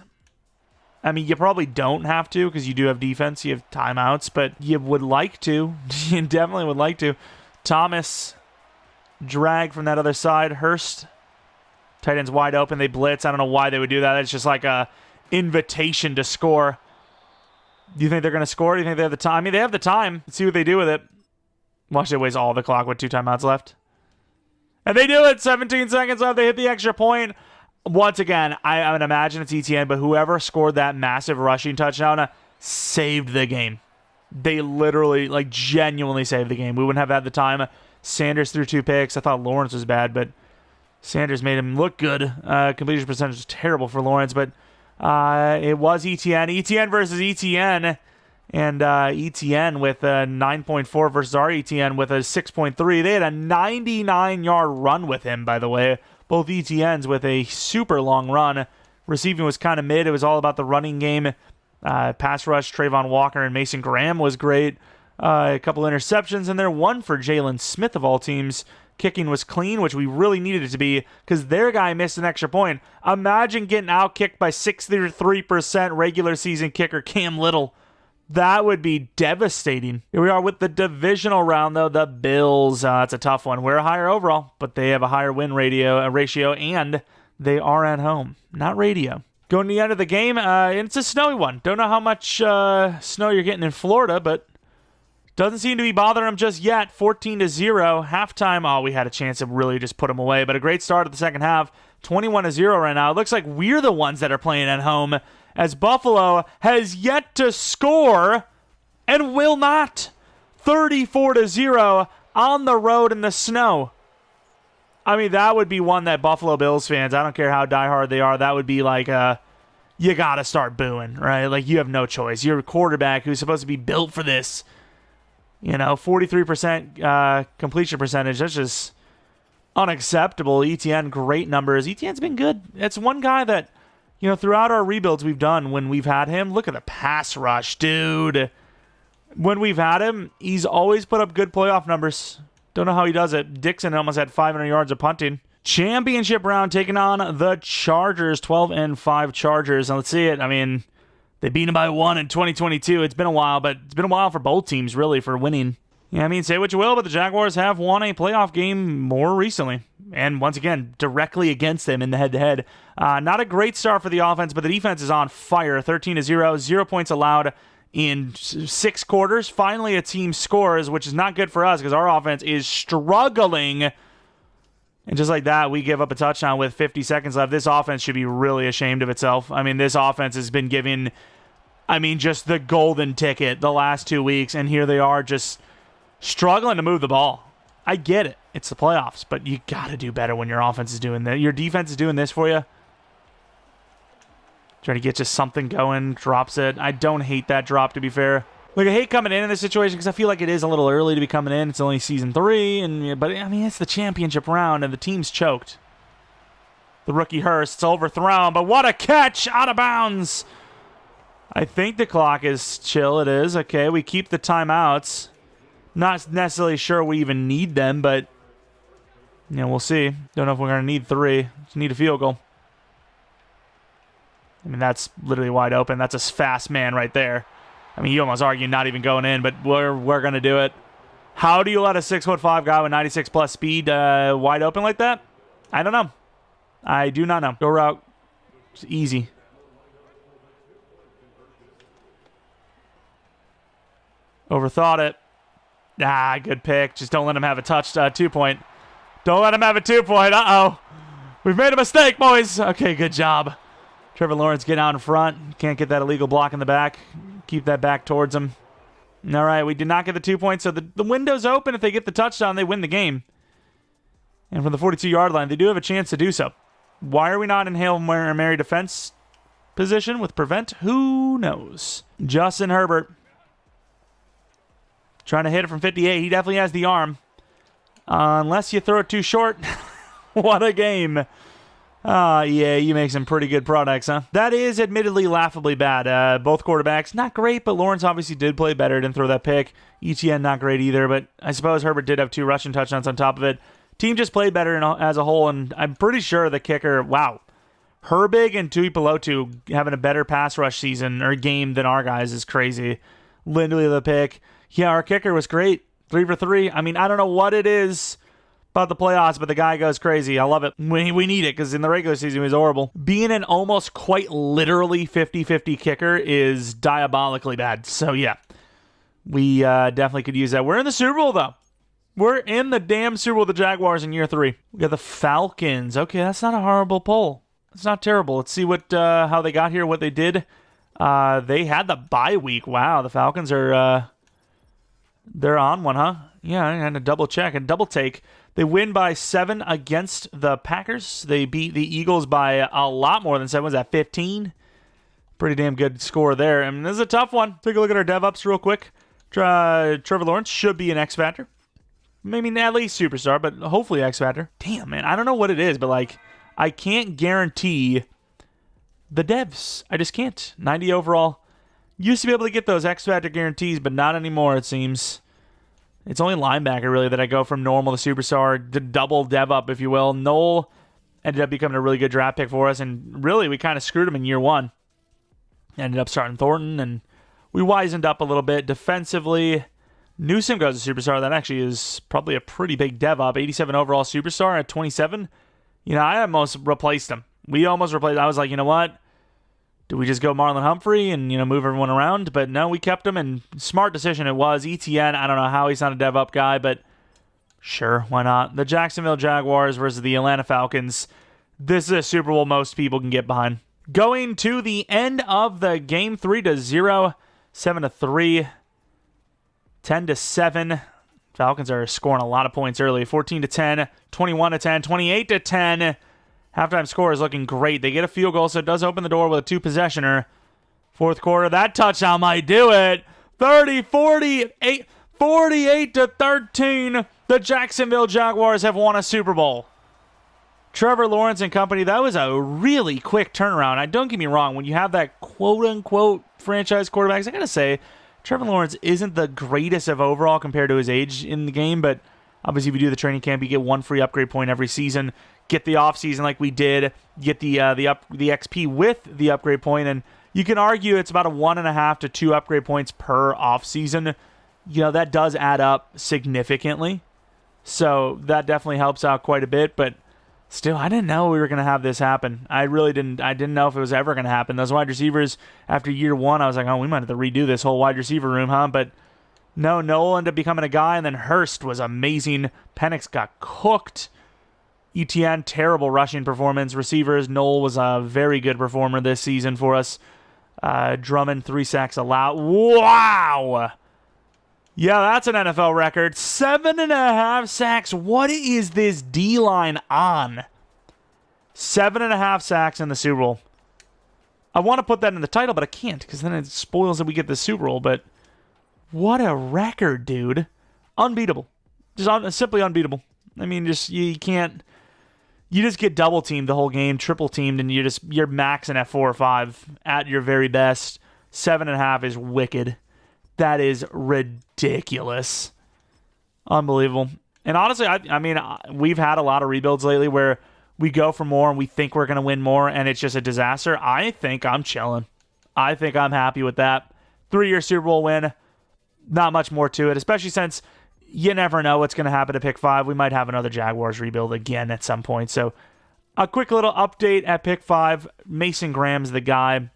B: I mean, you probably don't have to because you do have defense. You have timeouts, but you would like to. You definitely would like to. Thomas, drag from that other side. Hurst, tight end's wide open. They blitz. I don't know why they would do that. It's just like a invitation to score. Do you think they're going to score? Do you think they have the time? I mean, they have the time. Let's see what they do with it. Watch, they waste all the clock with 2 timeouts left. And they do it. 17 seconds left. They hit the extra point. Once again, I would imagine it's ETN, but whoever scored that massive rushing touchdown saved the game. They literally, like, genuinely saved the game. We wouldn't have had the time. Sanders threw 2 picks. I thought Lawrence was bad, but Sanders made him look good. Completion percentage was terrible for Lawrence, but it was ETN. ETN versus ETN. And ETN with a 9.4 versus our ETN with a 6.3. They had a 99-yard run with him, by the way. Both ETNs with a super long run. Receiving was kind of mid. It was all about the running game. Pass rush, Trayvon Walker and Mason Graham was great. A couple interceptions in there. One for Jalen Smith of all teams. Kicking was clean, which we really needed it to be because their guy missed an extra point. Imagine getting outkicked by 63% regular season kicker Cam Little. That would be devastating. Here we are with the divisional round, though. The Bills. It's a tough one. We're a higher overall, but they have a higher win ratio, and they are at home. Not radio. Going to the end of the game, it's a snowy one. Don't know how much snow you're getting in Florida, but doesn't seem to be bothering them just yet. 14-0. Halftime, oh, we had a chance to really just put them away, but a great start of the second half. 21-0 right now. It looks like we're the ones that are playing at home, as Buffalo has yet to score and will not. 34-0 on the road in the snow. I mean, that would be one that Buffalo Bills fans, I don't care how diehard they are, that would be like, you got to start booing, right? Like, you have no choice. You're a quarterback who's supposed to be built for this. 43% completion percentage. That's just unacceptable. ETN, great numbers. ETN's been good. It's one guy that, throughout our rebuilds we've done, when we've had him, look at the pass rush, dude. When we've had him, he's always put up good playoff numbers. Don't know how he does it. Dixon almost had 500 yards of punting. Championship round taking on the Chargers, 12-5 Chargers. Now let's see it. I mean, they beat him by 1 in 2022. It's been a while, but it's been a while for both teams, really, for winning. Yeah, I mean, say what you will, but the Jaguars have won a playoff game more recently. And once again, directly against them in the head-to-head. Not a great start for the offense, but the defense is on fire. 13-0, 0 points allowed in 6 quarters. Finally, a team scores, which is not good for us because our offense is struggling. And just like that, we give up a touchdown with 50 seconds left. This offense should be really ashamed of itself. I mean, this offense has been given, just the golden ticket the last 2 weeks, and here they are just struggling to move the ball. I get it. It's the playoffs, but you got to do better when your offense is doing that. Your defense is doing this for you. Trying to get just something going, drops it. I don't hate that drop, to be fair. Like, I hate coming in this situation because I feel like it is a little early to be coming in. It's only season 3, but it's the championship round, and the team's choked. The rookie Hurst's overthrown, but what a catch! Out of bounds! I think the clock is chill. It is. Okay, we keep the timeouts. Not necessarily sure we even need them, but we'll see. Don't know if we're going to need 3. Just need a field goal. That's literally wide open. That's a fast man right there. You almost argue not even going in, but we're going to do it. How do you let a 6'5" guy with 96+ speed wide open like that? I don't know. I do not know. Go route. It's easy. Overthought it. Good pick. Just don't let him have a 2-point. Don't let him have a 2-point. Uh-oh. We've made a mistake, boys. Okay, good job. Trevor Lawrence get out in front. Can't get that illegal block in the back. Keep that back towards him. All right, we did not get the 2 points, so the window's open. If they get the touchdown, they win the game. And from the 42-yard line, they do have a chance to do so. Why are we not in Hail Mary defense position with prevent? Who knows? Justin Herbert trying to hit it from 58. He definitely has the arm. Unless you throw it too short. What a game. Yeah, you make some pretty good products, huh? That is admittedly laughably bad. Both quarterbacks, not great, but Lawrence obviously did play better, didn't throw that pick. ETN, not great either, but I suppose Herbert did have 2 rushing touchdowns on top of it. Team just played better as a whole, and I'm pretty sure the kicker, wow. Herbig and Tuipulotu having a better pass rush season or game than our guys is crazy. Lindley the pick. Yeah, our kicker was great. 3 for 3. I mean, I don't know what it is about the playoffs, but the guy goes crazy. I love it. We need it because in the regular season he was horrible. Being an almost quite literally 50-50 kicker is diabolically bad. So yeah, we definitely could use that. We're in the Super Bowl though. We're in the damn Super Bowl with the Jaguars in year 3. We got the Falcons. Okay, that's not a horrible poll. It's not terrible. Let's see what how they got here, what they did. They had the bye week. Wow, the Falcons are they're on one, huh? Yeah, I had to double check and double take. They win by 7 against the Packers. They beat the Eagles by a lot more than 7. Was that 15? Pretty damn good score there. I mean, this is a tough one. Take a look at our dev-ups real quick. Trevor Lawrence should be an X-Factor. Maybe at least superstar, but hopefully X-Factor. Damn, man. I don't know what it is, but, like, I can't guarantee the devs. I just can't. 90 overall. Used to be able to get those X-Factor guarantees, but not anymore, it seems. It's only linebacker, really, that I go from normal to superstar, to double dev up, if you will. Noel ended up becoming a really good draft pick for us, and really, we kind of screwed him in year 1. Ended up starting Thornton, and we wisened up a little bit. Defensively, Newsom goes to superstar. That actually is probably a pretty big dev up. 87 overall superstar at 27. You know, I almost replaced him. We almost replaced. I was like, you know what? Do we just go Marlon Humphrey and, you know, move everyone around? But no, we kept him, and smart decision it was. ETN, I don't know how he's not a dev up guy, but sure, why not? The Jacksonville Jaguars versus the Atlanta Falcons. This is a Super Bowl most people can get behind. Going to the end of the game, 3-0, 7-3, 10-7. Falcons are scoring a lot of points early. 14-10, 21-10, 28-10. Halftime score is looking great. They get a field goal, so it does open the door with a 2-possessioner. Fourth quarter, that touchdown might do it. 48-13. The Jacksonville Jaguars have won a Super Bowl. Trevor Lawrence and company, that was a really quick turnaround. Don't get me wrong, when you have that quote-unquote franchise quarterbacks, I gotta say, Trevor Lawrence isn't the greatest of overall compared to his age in the game, but obviously if you do the training camp, you get 1 free upgrade point every season. Get the offseason like we did, get the XP with the upgrade point, and you can argue it's about a 1.5 to 2 upgrade points per offseason. You know, that does add up significantly. So that definitely helps out quite a bit, but still, I didn't know we were going to have this happen. I really didn't. I didn't know if it was ever going to happen. Those wide receivers, after year 1, I was like, oh, we might have to redo this whole wide receiver room, huh? But no, Noel ended up becoming a guy, and then Hurst was amazing. Penix got cooked. ETN, terrible rushing performance. Receivers, Noel was a very good performer this season for us. Drummond, 3 sacks allowed. Wow! Yeah, that's an NFL record. 7.5 sacks. What is this D-line on? 7.5 sacks in the Super Bowl. I want to put that in the title, but I can't, because then it spoils that we get the Super Bowl. But what a record, dude. Unbeatable. Just simply unbeatable. I mean, just you can't... You just get double teamed the whole game, triple teamed, and you're maxing at 4 or 5 at your very best. 7.5 is wicked. That is ridiculous. Unbelievable. And honestly, I mean, we've had a lot of rebuilds lately where we go for more and we think we're going to win more, and it's just a disaster. I think I'm chilling. I think I'm happy with that. 3-year Super Bowl win. Not much more to it, especially since you never know what's going to happen to pick 5. We might have another Jaguars rebuild again at some point. So a quick little update at pick 5. Mason Graham's the guy,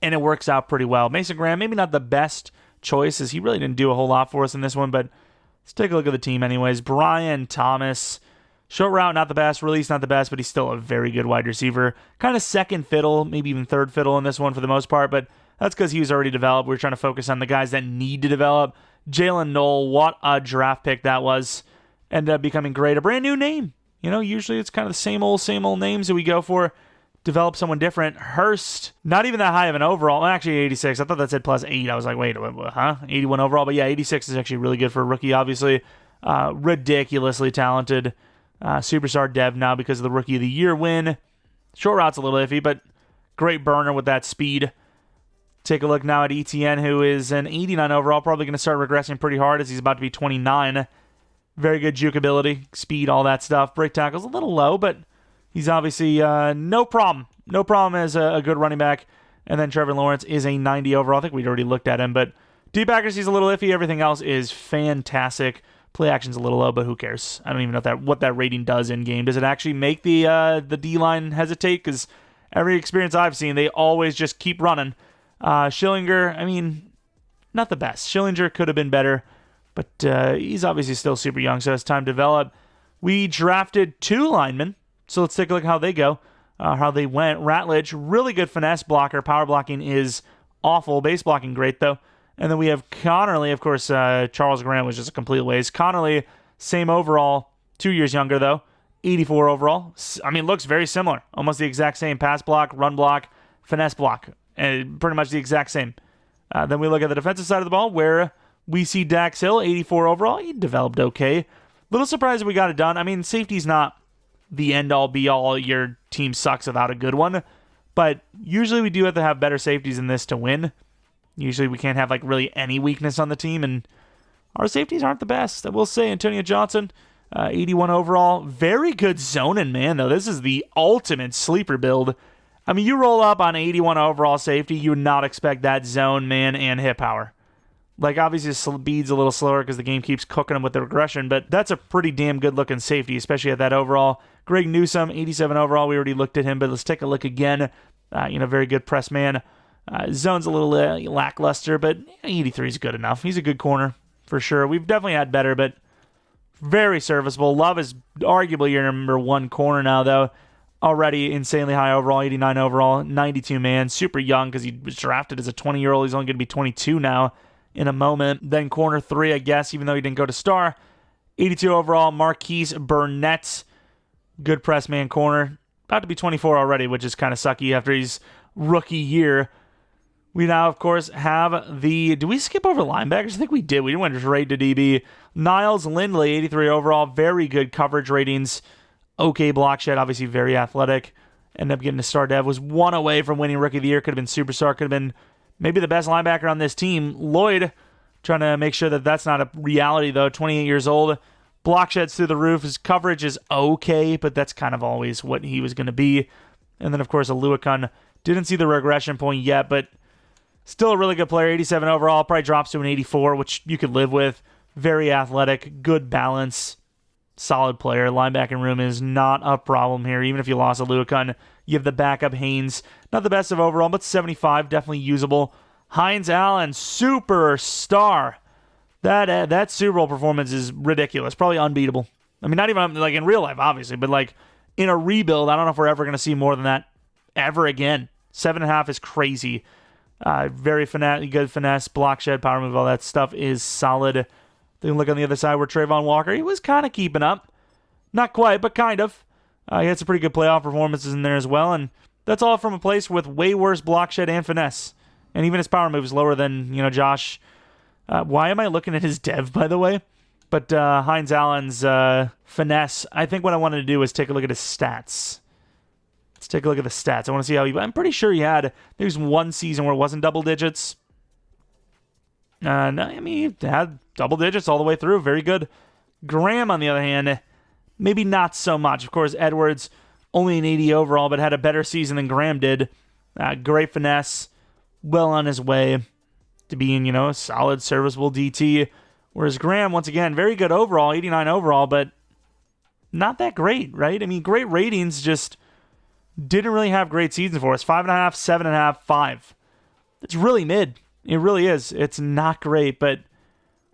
B: and it works out pretty well. Mason Graham, maybe not the best choice, as he really didn't do a whole lot for us in this one, but Let's take a look at the team anyways. Brian Thomas, short route, not the best. Release, not the best, but he's still a very good wide receiver. Kind of second fiddle, maybe even third fiddle in this one for the most part, but that's because he was already developed. We're trying to focus on the guys that need to develop. Jalen Knoll, what a draft pick that was. Ended up becoming great. A brand new name. Usually it's kind of the same old names that we go for. Develop someone different. Hurst, not even that high of an overall. Actually, 86. I thought that said plus 8. I was like, wait, huh? 81 overall. But yeah, 86 is actually really good for a rookie, obviously. Ridiculously talented. Superstar dev now because of the Rookie of the Year win. Short route's a little iffy, but great burner with that speed. Take a look now at ETN, who is an 89 overall. Probably going to start regressing pretty hard as he's about to be 29. Very good juke ability, speed, all that stuff. Break tackle's a little low, but he's obviously no problem. No problem as a good running back. And then Trevor Lawrence is a 90 overall. I think we'd already looked at him, but deep accuracy's a little iffy. Everything else is fantastic. Play action's a little low, but who cares? I don't even know what that rating does in game. Does it actually make the D-line hesitate? Because every experience I've seen, they always just keep running. Schillinger, not the best. Schillinger could have been better, but he's obviously still super young, so it's time to develop. We drafted 2 linemen, so let's take a look at how they go, how they went. Ratledge, really good finesse blocker. Power blocking is awful. Base blocking, great, though. And then we have Connerly. Of course, Charles Graham was just a complete waste. Connerly, same overall, 2 years younger, though. 84 overall. Looks very similar. Almost the exact same pass block, run block, finesse block. And pretty much the exact same. Then we look at the defensive side of the ball, where we see Dax Hill, 84 overall. He developed okay. Little surprised that we got it done. Safety's not the end-all, be-all. Your team sucks without a good one. But usually we do have to have better safeties than this to win. Usually we can't have really any weakness on the team, and our safeties aren't the best. I will say Antonio Johnson, 81 overall. Very good zoning, man, though. This is the ultimate sleeper build. You roll up on 81 overall safety, you would not expect that zone, man, and hit power. Obviously, speed's a little slower because the game keeps cooking them with the regression, but that's a pretty damn good-looking safety, especially at that overall. Greg Newsome, 87 overall. We already looked at him, but let's take a look again. Very good press man. Zone's a little lackluster, but 83 is good enough. He's a good corner, for sure. We've definitely had better, but very serviceable. Love is arguably your number 1 corner now, though. Already insanely high overall, 89 overall, 92 man, super young because he was drafted as a 20-year-old. He's only going to be 22 now in a moment. Then corner 3, I guess, even though he didn't go to star. 82 overall, Marquise Burnett, good press man corner. About to be 24 already, which is kind of sucky after his rookie year. We now, of course, have did we skip over linebackers? I think we did. We didn't want to trade to DB. Niles Lindley, 83 overall, very good coverage ratings. Okay block shed, obviously very athletic. Ended up getting a star dev. Was 1 away from winning Rookie of the Year. Could have been superstar. Could have been maybe the best linebacker on this team. Lloyd, trying to make sure that that's not a reality, though. 28 years old. Block sheds through the roof. His coverage is okay, but that's kind of always what he was going to be. And then, of course, Aluakun. Didn't see the regression point yet, but still a really good player. 87 overall. Probably drops to an 84, which you could live with. Very athletic. Good balance. Solid player. Linebacking room is not a problem here. Even if you lost Aluakun, you have the backup Haynes. Not the best of overall, but 75. Definitely usable. Hines Allen, superstar. That Super Bowl performance is ridiculous. Probably unbeatable. Not even in real life, obviously, but in a rebuild, I don't know if we're ever going to see more than that ever again. 7.5 is crazy. Very good finesse, block shed, power move, all that stuff is solid. Then look on the other side where Trayvon Walker, he was kind of keeping up. Not quite, but kind of. He had some pretty good playoff performances in there as well, and that's all from a place with way worse block shed and finesse. And even his power move is lower than, Josh. Why am I looking at his dev, by the way? But Hines Allen's finesse, I think what I wanted to do was take a look at his stats. Let's take a look at the stats. I want to see how I'm pretty sure he had, there was one season where it wasn't double digits. No, he had double digits all the way through. Very good. Graham, on the other hand, maybe not so much. Of course, Edwards, only an 80 overall, but had a better season than Graham did. Great finesse. Well on his way to being, a solid, serviceable DT. Whereas Graham, once again, very good overall, 89 overall, but not that great, right? Great ratings, just didn't really have great seasons for us. 5.5, 7.5, 5. It's really mid. It really is. It's not great, but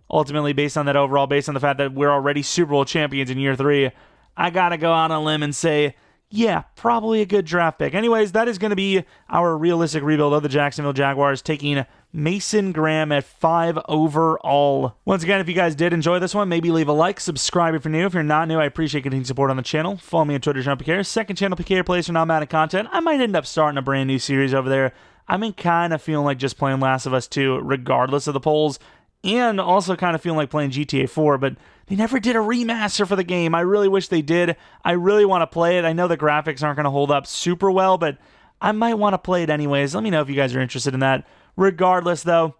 B: ultimately based on that overall, based on the fact that we're already Super Bowl champions in year 3, I got to go out on a limb and say, yeah, probably a good draft pick. Anyways, that is going to be our realistic rebuild of the Jacksonville Jaguars, taking Mason Graham at 5 overall. Once again, if you guys did enjoy this one, maybe leave a like, subscribe if you're new. If you're not new, I appreciate continued support on the channel. Follow me on Twitter, Jeromepkr. Second channel, PK Plays for non-Madden content. I might end up starting a brand new series over there. I've been kind of feeling like just playing Last of Us 2, regardless of the polls, and also kind of feeling like playing GTA 4, but they never did a remaster for the game. I really wish they did. I really want to play it. I know the graphics aren't going to hold up super well, but I might want to play it anyways. Let me know if you guys are interested in that. Regardless, though,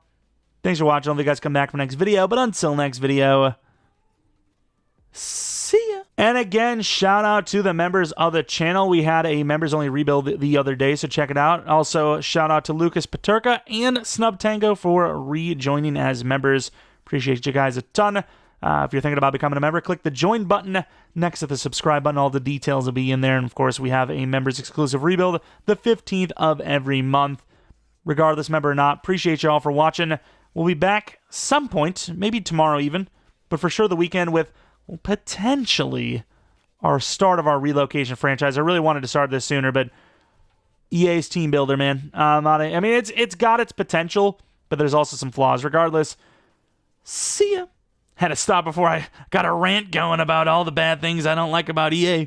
B: thanks for watching. I'll let you guys come back for next video, but until next video, see ya. And again, shout out to the members of the channel. We had a members-only rebuild the other day, so check it out. Also, shout out to Lucas Paterka and Snub Tango for rejoining as members. Appreciate you guys a ton. If you're thinking about becoming a member, click the join button next to the subscribe button. All the details will be in there. And of course, we have a members exclusive rebuild the 15th of every month. Regardless, member or not, appreciate you all for watching. We'll be back some point, maybe tomorrow even, but for sure the weekend with potentially our start of our relocation franchise. I really wanted to start this sooner, but EA's team builder, man. I mean, it's got its potential, but there's also some flaws. Regardless, see ya. Had to stop before I got a rant going about all the bad things I don't like about EA.